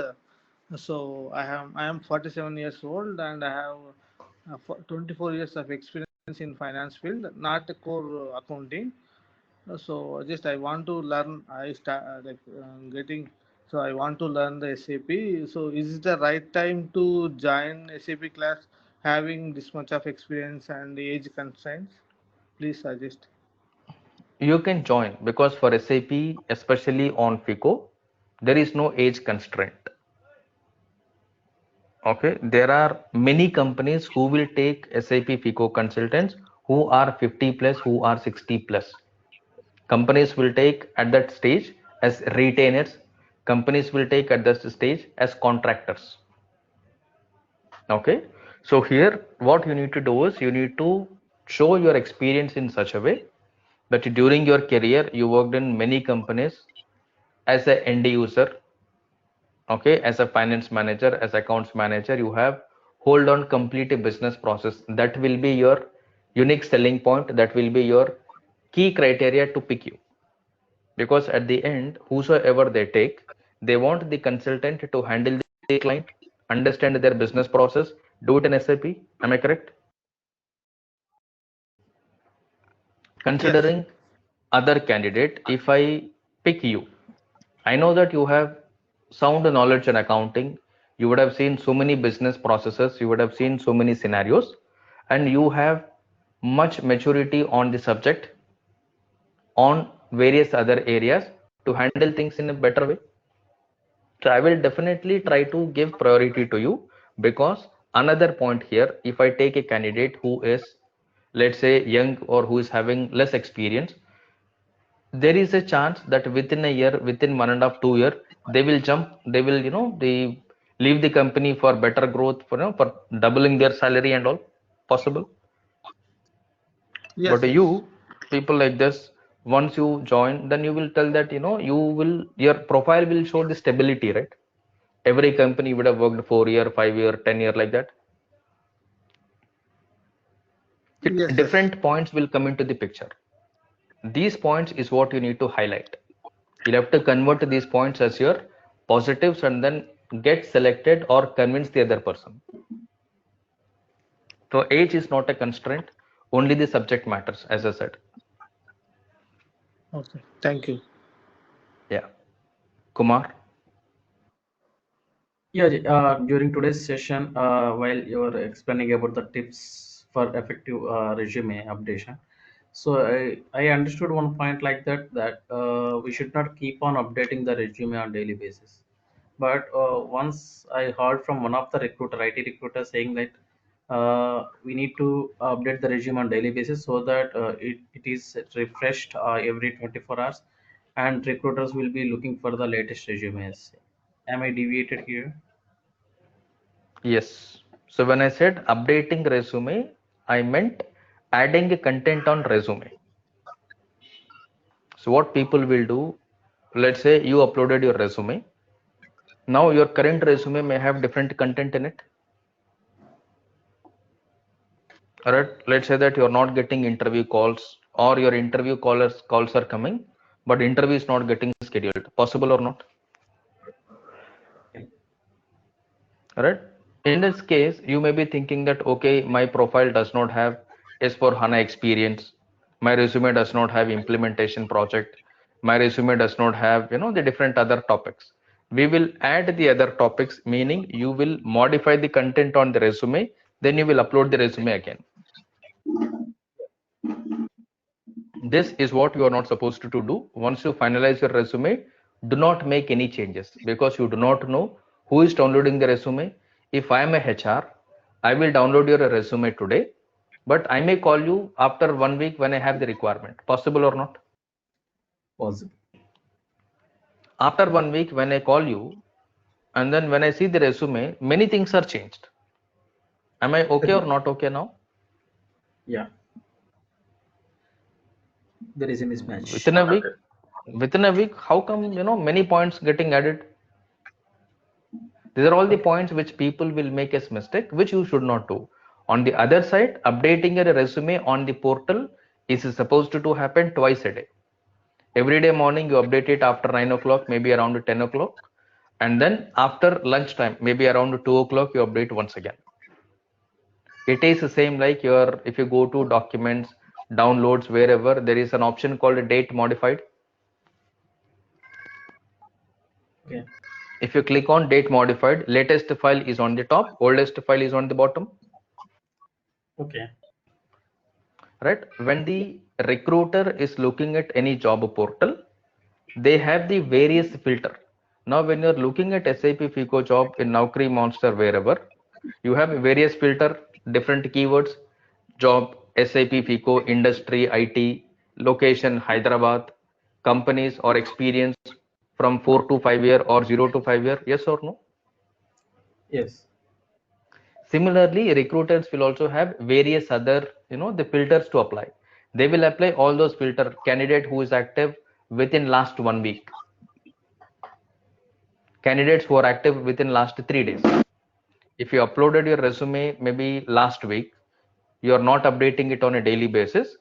So I am 47 years old and I have 24 years of experience in finance field, not core accounting. So just I want to learn. I start getting. So I want to learn the SAP. So is it the right time to join SAP class, having this much of experience and age constraints? Please suggest. You can join, because for SAP, especially on FICO, there is no age constraint. Okay, there are many companies who will take SAP FICO consultants who are 50 plus, who are 60 plus. Companies will take at that stage as retainers. companies will take at this stage as contractors. Okay, so here what you need to do is you need to show your experience in such a way that during your career you worked in many companies as an end user, okay, as a finance manager, as accounts manager, you have hold on complete a business process. That will be your unique selling point, that will be your key criteria to pick you, because at the end whosoever they take, they want the consultant to handle the client, understand their business process, do it in SAP. Am I correct? Yes. Considering other candidate, if I pick you, I know that you have sound knowledge in accounting, you would have seen so many business processes, you would have seen so many scenarios, and you have much maturity on the subject, on various other areas, to handle things in a better way. So I will definitely try to give priority to you, because another point here, if I take a candidate who is, let's say, young or who is having less experience, there is a chance that within a year, within 1.5 2 year, they will jump, they will, they leave the company for better growth, for for doubling their salary and all possible. Yes. But Yes. you, people like this, once you join, then you will tell that you will, your profile will show the stability, right? Every company would have worked 4 year, 5 year, 10 year, like that. Yes. Yes. Different points will come into the picture. These points is what you need to highlight. You have to convert these points as your positives and then get selected or convince the other person. So age is not a constraint, only the subject matters, as I said. Okay. Thank you. Yeah. Kumar? Yeah, during today's session, while you were explaining about the tips for effective resume updation, so I understood one point like that we should not keep on updating the resume on daily basis. But once I heard from one of the recruiter, IT recruiter, saying that we need to update the resume on daily basis so that it is refreshed every 24 hours, and recruiters will be looking for the latest resumes. Am I deviated here? Yes. So when I said updating resume, I meant adding a content on resume. So what people will do, let's say you uploaded your resume. Now your current resume may have different content in it. Alright, let's say that you're not getting interview calls, or your interview calls are coming, but interview is not getting scheduled. Possible or not? Alright. In this case, you may be thinking that, okay, my profile does not have S4 HANA experience. My resume does not have implementation project. My resume does not have, the different other topics. We will add the other topics, meaning you will modify the content on the resume, then you will upload the resume again. This is what you are not supposed to do. Once you finalize your resume, do not make any changes, because you do not know who is downloading the resume. If I am a HR, I will download your resume today, but I may call you after 1 week when I have the requirement. Possible or not? Possible. After 1 week when I call you, and then when I see the resume, many things are changed. Am I okay or not okay now? Yeah, there is a mismatch. Within a week, how come many points getting added? These are all the points which people will make as mistake, which you should not do. On the other side, updating your resume on the portal is supposed to happen twice a day. Every day morning you update it after 9 o'clock, maybe around 10 o'clock, and then after lunchtime, maybe around 2 o'clock, you update once again. It is the same like if you go to documents, downloads, wherever, there is an option called date modified. Okay. If you click on date modified, latest file is on the top, oldest file is on the bottom. Okay. Right? When the recruiter is looking at any job portal, they have the various filter. Now, when you're looking at SAP FICO job in Naukri Monster, wherever, you have various filter, different keywords, job, SAP FICO, industry, IT, location, Hyderabad, companies or experience, from 4 to 5 year or 0 to 5 year? Yes or no? Yes. Similarly, recruiters will also have various other, the filters to apply. They will apply all those filter candidate who is active within last 1 week, candidates who are active within last 3 days. If you uploaded your resume maybe last week, you are not updating it on a daily basis.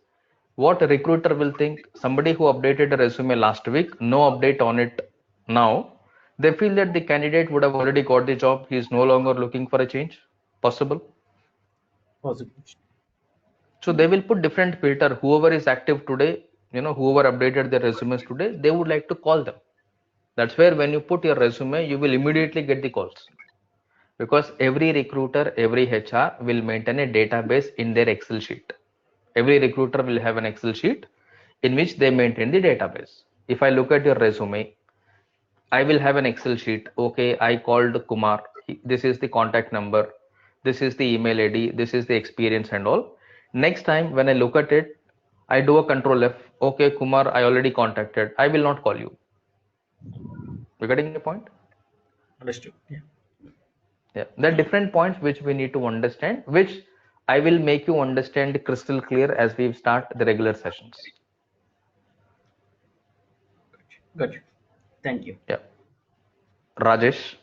What a recruiter will think, somebody who updated a resume last week, no update on it now, they feel that the candidate would have already got the job. He is no longer looking for a change. Possible. Possible. So they will put different filter. Whoever is active today, whoever updated their resumes today, they would like to call them. That's where when you put your resume, you will immediately get the calls. Because every recruiter, every HR will maintain a database in their Excel sheet. Every recruiter will have an Excel sheet in which they maintain the database. If I look at your resume, I will have an Excel sheet. Okay, I called Kumar. This is the contact number. This is the email ID. This is the experience and all. Next time when I look at it, I do a control F. Okay, Kumar, I already contacted. I will not call you. You getting the point? Understood. Yeah. Yeah. There are different points which we need to understand, which I will make you understand crystal clear as we start the regular sessions. Got you. Thank you. Yeah. Rajesh.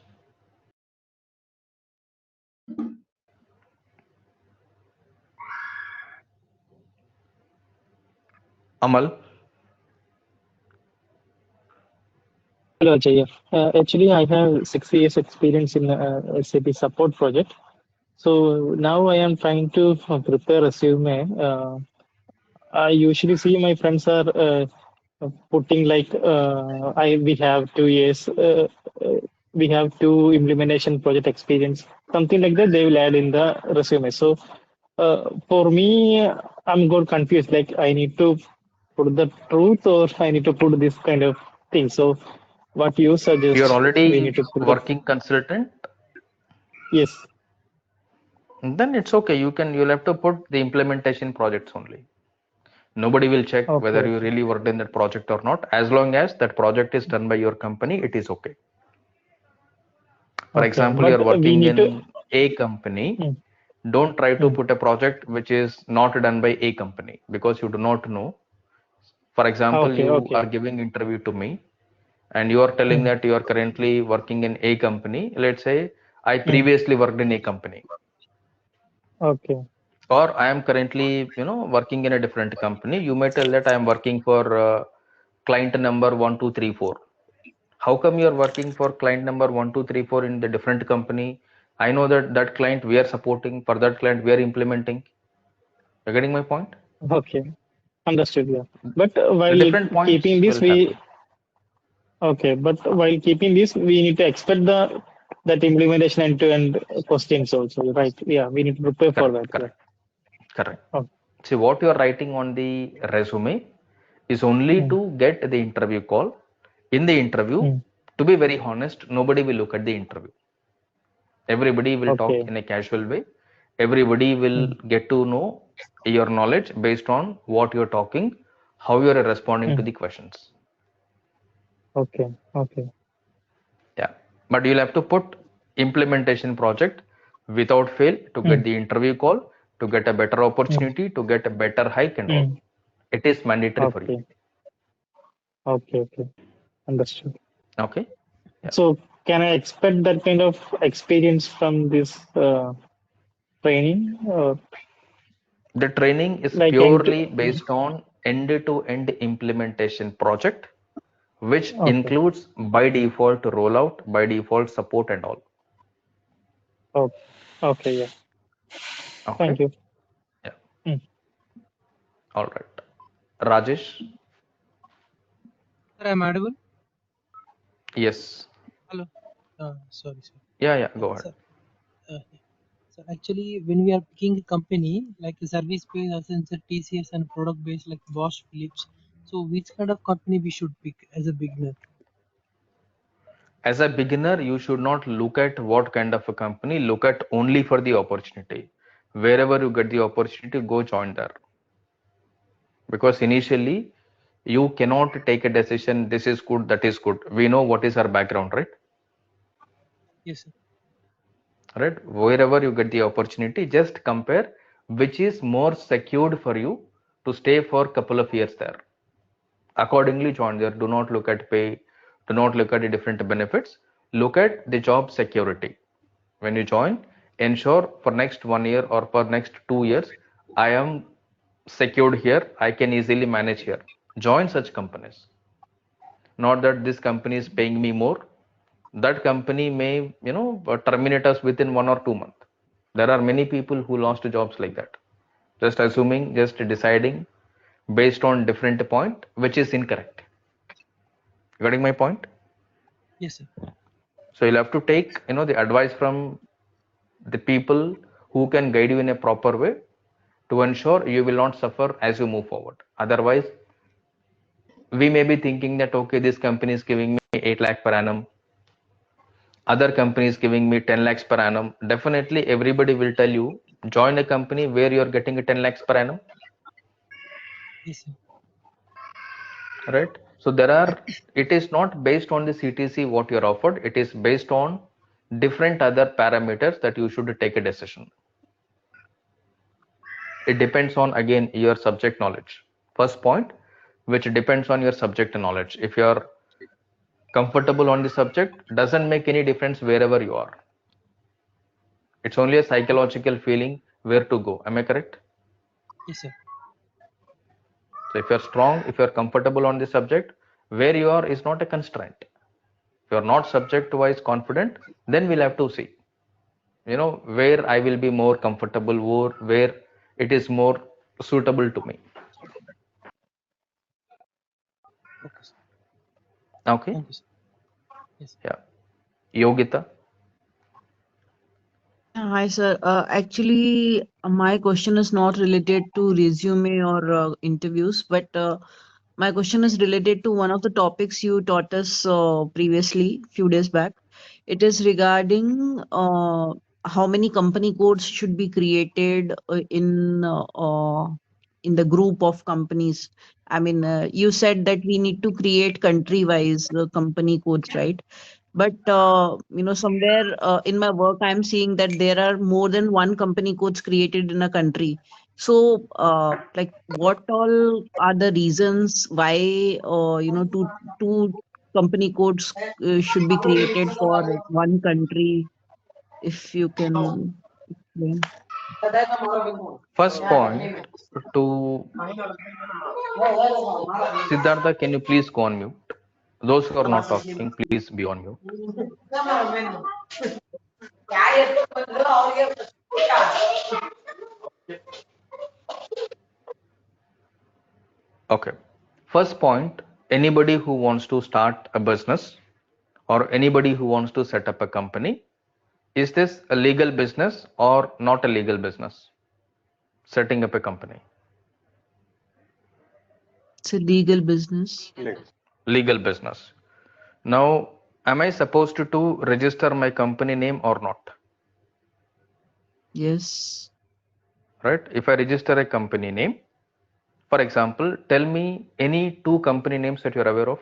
Amal. Hello, Ajay. Actually, I have 6 years experience in SAP support project. So now I am trying to prepare resume. I usually see my friends are putting like I we have 2 years, we have two implementation project experience, something like that. They will add in the resume. So for me, I'm got confused. Like I need to put the truth or I need to put this kind of thing. So what you You're suggest? We need already to put the working consultant. yes. Then it's okay. You'll have to put the implementation projects only. Nobody will check Okay. whether you really worked in that project or not. As long as that project is done by your company, it is okay. For Okay. example, But you're we working need to. in a company. Mm, Don't try to mm, put a project which is not done by a company because you do not know. For example, okay. you Okay. are giving interview to me and you are telling Mm, that you are currently working in a company. Let's say I mm, previously worked in a company, okay. or I am currently, working in a different company. You may tell that I am working for client number 1234. How come you are working for client number 1234 in the different company? I know that that client we are supporting, for that client we are implementing. You're getting my point? Okay. Understood. Yeah. But The while different keeping points this, will happen. we okay. But while keeping this, we need to expect the that implementation end-to-end questions also, right? Yeah. We need to prepare for Correct, that. Yeah. correct, correct. Okay. See, what you are writing on the resume is only Mm, to get the interview call. In the interview, mm, to be very honest, nobody will look at the interview. Everybody will talk okay. in a casual way. Everybody will Mm, get to know your knowledge based on what you're talking, how you're responding to mm, the questions. okay. Okay. Yeah. But you'll have to put implementation project without fail to get Mm, the interview call, to get a better mm, opportunity, to get a better hike and all. mm, It is mandatory for you. okay. Okay. Okay. Understood. Okay. Yeah. So can I expect that kind of experience from this training? The training is Like end purely based on end-to-end implementation project, which okay. includes by default rollout, by default support and all. Okay. Okay. Yeah. Okay. Thank you. Yeah. Mm. All right. Rajesh. Sir, I'm audible? Yes. Hello. Sorry, sir. Yeah. Yeah. Go ahead. Sir, yeah. Sir, actually, when we are picking a company like a service-based, Accenture, TCS, and product-based like Bosch, Philips, so which kind of company we should pick as a beginner? As a beginner, you should not look at what kind of a company, look at only for the opportunity. Wherever you get the opportunity, go join there. Because initially, you cannot take a decision, this is good, that is good. We know what is our background, right? Yes, sir. Right? Wherever you get the opportunity, just compare which is more secured for you to stay for a couple of years there. Accordingly, join there. Do not look at pay, do not look at the different benefits. Look at the job security. When you join, ensure for next 1 year or for next 2 years, I am secured here, I can easily manage here. Join such companies. Not that this company is paying me more. That company may, terminate us within 1 or 2 months. There are many people who lost jobs like that. Just assuming, just deciding based on different point, which is incorrect. Getting my point? Yes, sir. So you'll have to take, the advice from the people who can guide you in a proper way to ensure you will not suffer as you move forward. Otherwise, we may be thinking that, okay, this company is giving me 8 lakh per annum. Other company is giving me 10 lakhs per annum. Definitely, everybody will tell you, join a company where you're getting a 10 lakhs per annum. Yes, sir. Right? So it is not based on the CTC what you're offered. It is based on different other parameters that you should take a decision. It depends on, again, your subject knowledge. First point, which depends on your subject knowledge. If you're comfortable on the subject, doesn't make any difference wherever you are. It's only a psychological feeling where to go. Am I correct? Yes, sir. So if you're strong, if you're comfortable on the subject, where you are is not a constraint. If you're not subject wise confident, then we'll have to see, where I will be more comfortable or where it is more suitable to me. Okay, sir. Okay. Thank you, sir. Yes. Yeah. Yogita. Yeah, hi, sir. Actually, my question is not related to resume or interviews, but my question is related to one of the topics you taught us previously, few days back. It is regarding how many company codes should be created in the group of companies. I mean, you said that we need to create country-wise company codes, right? But somewhere in my work, I'm seeing that there are more than one company codes created in a country. So, like, what all are the reasons why two company codes should be created for one country? If you can explain. First point to Siddhartha, can you please go on mute? Those who are not talking, please be on mute. Okay. First point, anybody who wants to start a business or anybody who wants to set up a company, is this a legal business or not a legal business? Setting up a company. It's a legal business. Legal business. Now, am I supposed to register my company name or not? Yes. Right? If I register a company name, for example, tell me any 2 company names that you're aware of.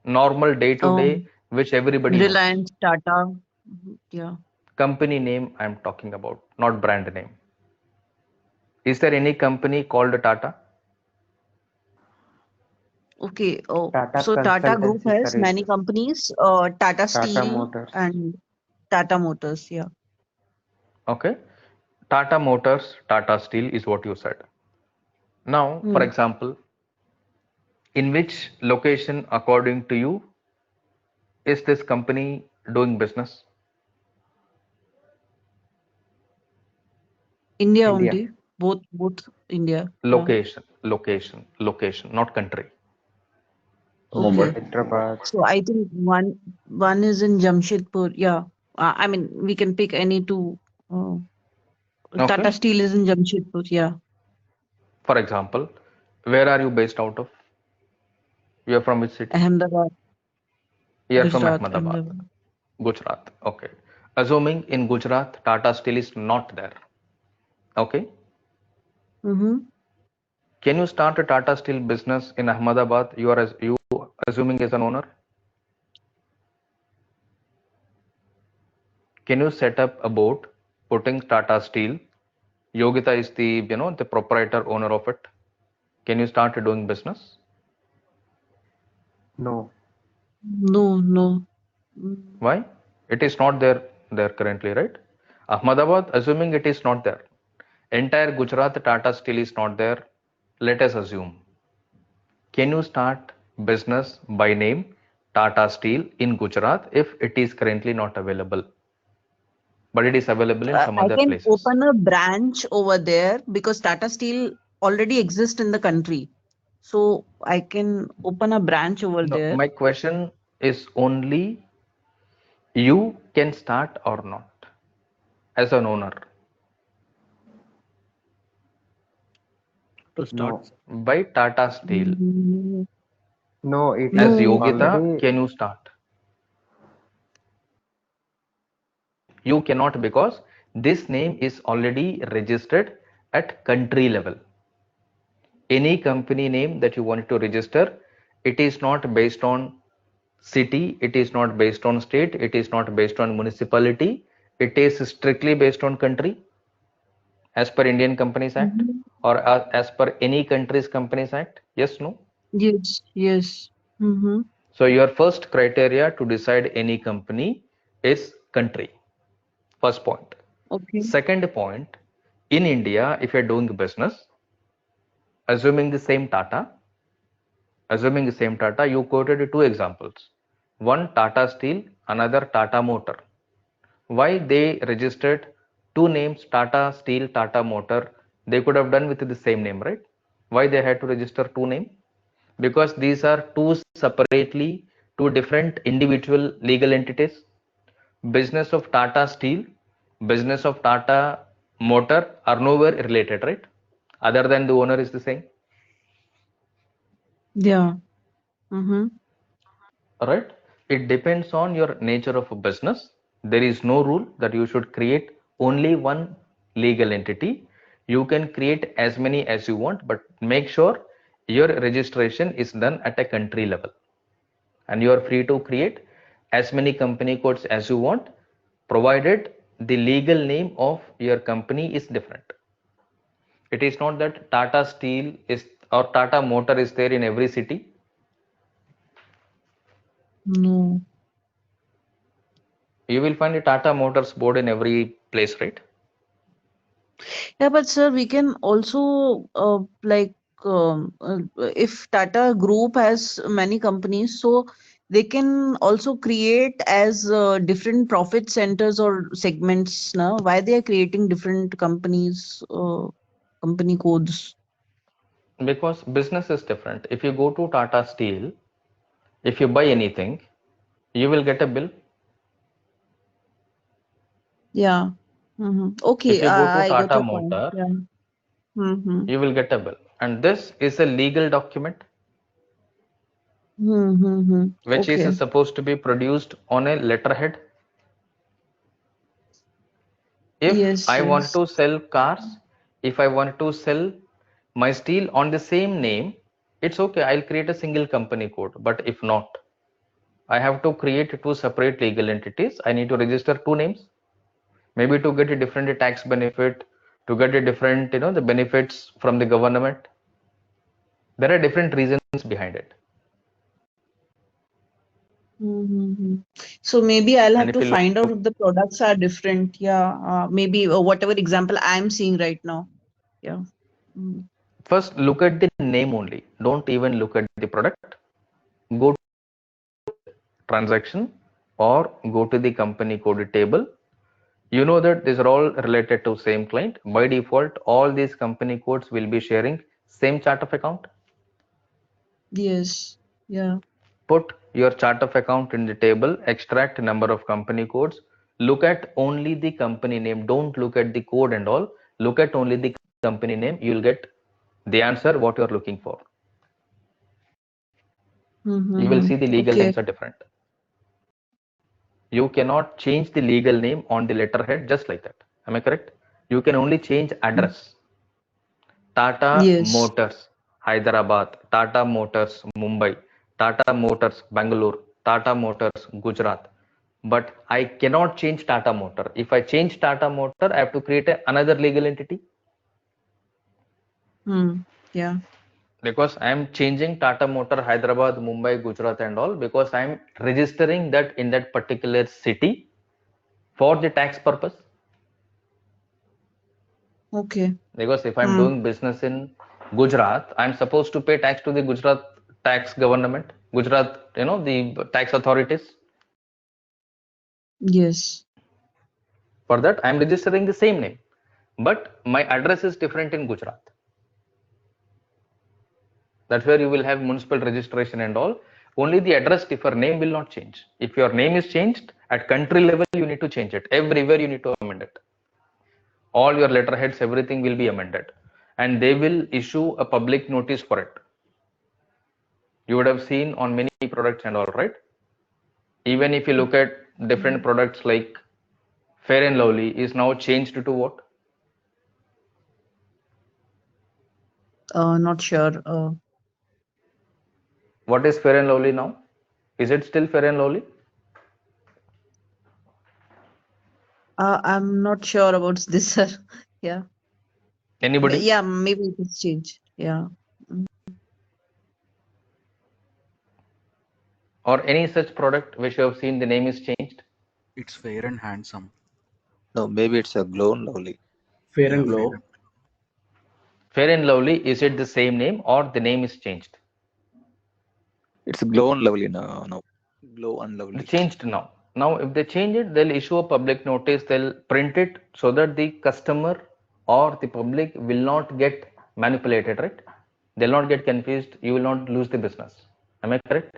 Normal day to day, which everybody knows. Reliance, Tata. Yeah. Company name I'm talking about, not brand name. Is there any company called Tata? Okay. Oh, Tata so Tata Group Consultancy has many Services, companies, Tata Tata Steel Motors. and Tata Motors. Yeah. Okay. Tata Motors, Tata Steel is what you said. Now, for Hmm. example, in which location, according to you, is this company doing business? India India. only. Both India. Yeah. Location, not country. Mumbai. Okay. Hyderabad. So I think one is in Jamshedpur. Yeah. I mean, we can pick any two. Uh, Okay. Tata Steel is in Jamshedpur. Yeah. For example, where are you based out of? You are from which city? Ahmedabad, You are from Gujarat, Ahmedabad, Ahmedabad. Gujarat. Okay. Assuming in Gujarat, Tata Steel is not there. Okay. Mm-hmm. Can you start a Tata Steel business in Ahmedabad? You assuming as an owner? Can you set up a boat putting Tata Steel? Yogita is the proprietor owner of it. Can you start doing business? No. No. Why? It is not there currently, right? Ahmedabad, assuming it is not there. Entire Gujarat Tata Steel is not there. Let us assume. Can you start business by name Tata Steel in Gujarat if it is currently not available? But it is available in some I other can places. open a branch over there because Tata Steel already exists in the country. So I can open a branch over No, there. my question is only you can start or not as an owner. To start. By Tata Steel. No, it As is Yogita, already. can you start? You cannot because this name is already registered at country level. Any company name that you want to register, it is not based on city, it is not based on state, it is not based on municipality, it is strictly based on country as per Indian Companies Act or as per any country's Companies Act. Yes, no? Yes. So your first criteria to decide any company is country. First point. Okay. Second point, in India, if you're doing business, assuming the same Tata, you quoted two examples. One Tata Steel, another Tata Motor. Why they registered two names, Tata Steel, Tata Motor? They could have done with the same name, right? Why they had to register two names? Because these are two different individual legal entities. Business of Tata Steel, business of Tata Motor are nowhere related, right? Other than the owner is the same. Yeah. Right? It depends on your nature of a business. There is no rule that you should create only one legal entity. You can create as many as you want, but make sure your registration is done at a country level. And you are free to create as many company codes as you want, provided the legal name of your company is different. It is not that Tata Steel is or Tata Motor is there in every city. No. You will find a Tata Motors board in every place, right? Yeah, but sir, we can also if Tata Group has many companies, so they can also create as different profit centers or segments. Now, why they are creating different companies, company codes? Because business is different. If you go to Tata Steel, if you buy anything, you will get a bill. Yeah. Okay, If you go to I got Tata your point. Motor, Yeah. you will get a bill. And this is a legal document which Okay. is supposed to be produced on a letterhead. If I want Yes. to sell cars, if I want to sell my steel on the same name, it's okay. I'll create a single company code. But if not, I have to create two separate legal entities. I need to register two names, maybe to get a different tax benefit, to get a different, the benefits from the government. There are different reasons behind it. So maybe I'll And have if to you find out look, if the products are different. Yeah, maybe whatever example I'm seeing right now. Yeah. first look at the name only. Don't even look at the product. Go to transaction or go to the company code table. You know that these are all related to same client. By default, all these company codes will be sharing same chart of account. Yes. Yeah. Put your chart of account in the table, extract number of company codes, look at only the company name. Don't look at the code and all. Look at only the company name. You'll get the answer what you're looking for. You will see the legal Okay. names are different. You cannot change the legal name on the letterhead just like that. Am I correct? You can only change address. Tata Yes. Motors. Hyderabad, Tata Motors Mumbai, Tata Motors Bangalore, Tata Motors Gujarat. But I cannot change Tata Motor. If I change Tata Motor, I have to create another legal entity. Yeah. Because I am changing Tata Motor Hyderabad, Mumbai, Gujarat and all, because I am registering that in that particular city for the tax purpose. Okay. Because if I'm doing business in Gujarat, I'm supposed to pay tax to the Gujarat tax government, Gujarat, the tax authorities. Yes. For that, I'm registering the same name, but my address is different in Gujarat. That's where you will have municipal registration and all. Only the address differ, name will not change. If your name is changed at country level, you need to change it. Everywhere you need to amend it. All your letterheads, everything will be amended, and they will issue a public notice for it. You would have seen on many products and all, right? Even if you look at different products like Fair and Lovely is now changed to what? Not sure. What is Fair and Lovely now? Is it still Fair and Lovely? I'm not sure about this, sir. Yeah. Anybody? Yeah, maybe it is changed. Yeah. Or any such product which you have seen the name is changed? It's fair and handsome. No, maybe it's a glow and lovely. Fair Yeah, and Glow. Fair and Lovely, is it the same name or the name is changed? It's glow and lovely now. No, glow and lovely. Changed now. Now, if they change it, they'll issue a public notice. They'll print it so that the customer or the public will not get manipulated, right? They'll not get confused. You will not lose the business. Am I correct?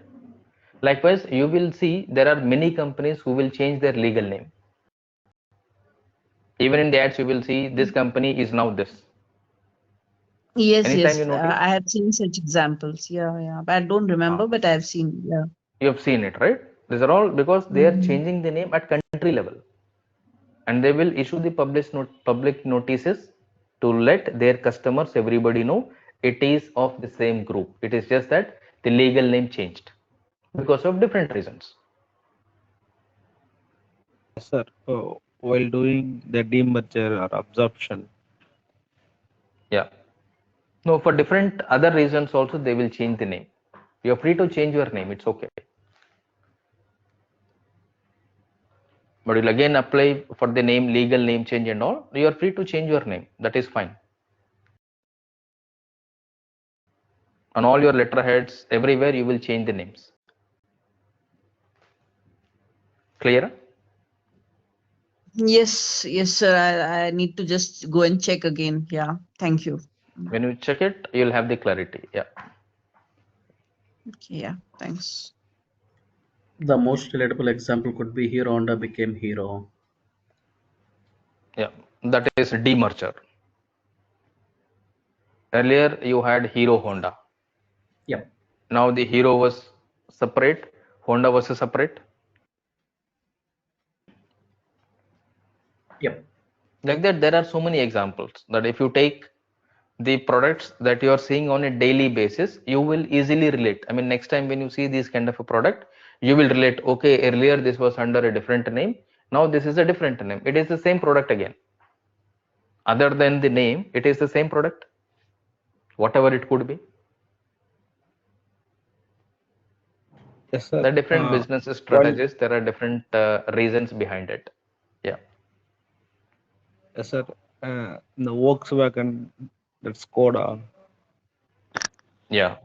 Likewise, you will see there are many companies who will change their legal name. Even in the ads, you will see this company is now this. Yes, Anytime yes. you notice, I have seen such examples. Yeah, yeah. But I don't remember, but I've seen. Yeah. you have seen it, right? These are all because they are changing the name at country level, and they will issue the public notices to let their customers, everybody know it is of the same group. It is just that the legal name changed because of different reasons. Yes, sir. While doing the demerger or absorption, Yeah. No, for different other reasons also they will change the name. You're free to change your name. It's okay. But you'll again apply for the name, legal name change and all. You are free to change your name. That is fine. On all your letterheads, everywhere you will change the names. Clear? Yes, yes, sir. I need to just go and check again. Yeah. Thank you. When you check it, you'll have the clarity. Yeah. Okay, yeah. Thanks. The most relatable example could be Hero Honda became Hero. Yeah. That is demerger. Earlier you had Hero Honda. Yep. Now the Hero was separate, Honda was separate. Yep. Like that, there are so many examples that if you take the products that you are seeing on a daily basis, you will easily relate. I mean, next time when you see this kind of a product, you will relate, okay, earlier this was under a different name, now this is a different name. It is the same product again. Other than the name, it is the same product, whatever it could be. yes, sir. There are different business While strategies, there are different reasons behind it. Yeah. yes, sir. The Volkswagen, that Skoda. Yeah.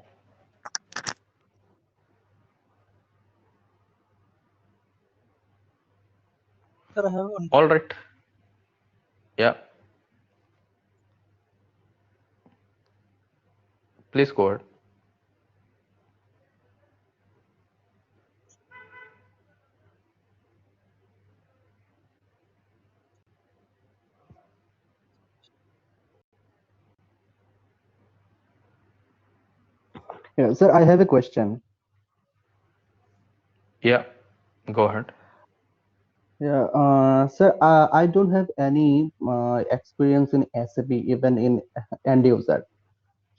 Sir, I have one. All right. Yeah. Please go ahead. Yeah, sir, I have a question. Yeah. Go ahead. Yeah, sir, I don't have any experience in SAP, even in end user.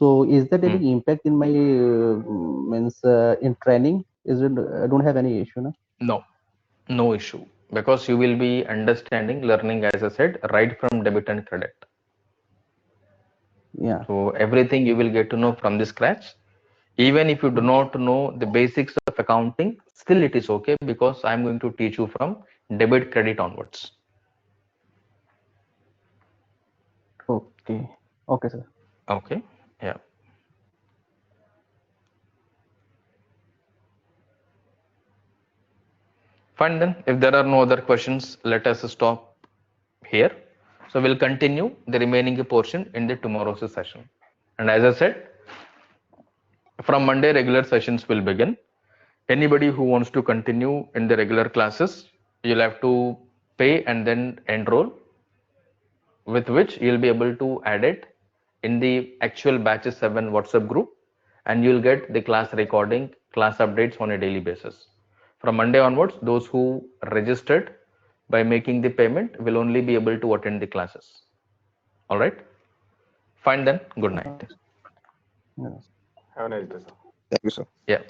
So is that any impact in my means in training? Is it I don't have any issue, no? No issue, because you will be understanding, learning, as I said, right from debit and credit. Yeah. So everything you will get to know from the scratch. Even if you do not know the basics of accounting, still it is okay, because I'm going to teach you from debit credit onwards. Okay. Okay, sir. Okay. Yeah. Fine then. If there are no other questions, let us stop here. So we'll continue the remaining portion in the tomorrow's session. And as I said, from Monday, regular sessions will begin. Anybody who wants to continue in the regular classes, you'll have to pay and then enroll, with which you'll be able to add it in the actual batches 7 WhatsApp group, and you'll get the class recording, class updates on a daily basis. From Monday onwards, those who registered by making the payment will only be able to attend the classes. All right. Fine then. Good night. Yes. Have a nice day, sir. Thank you, sir. Yeah.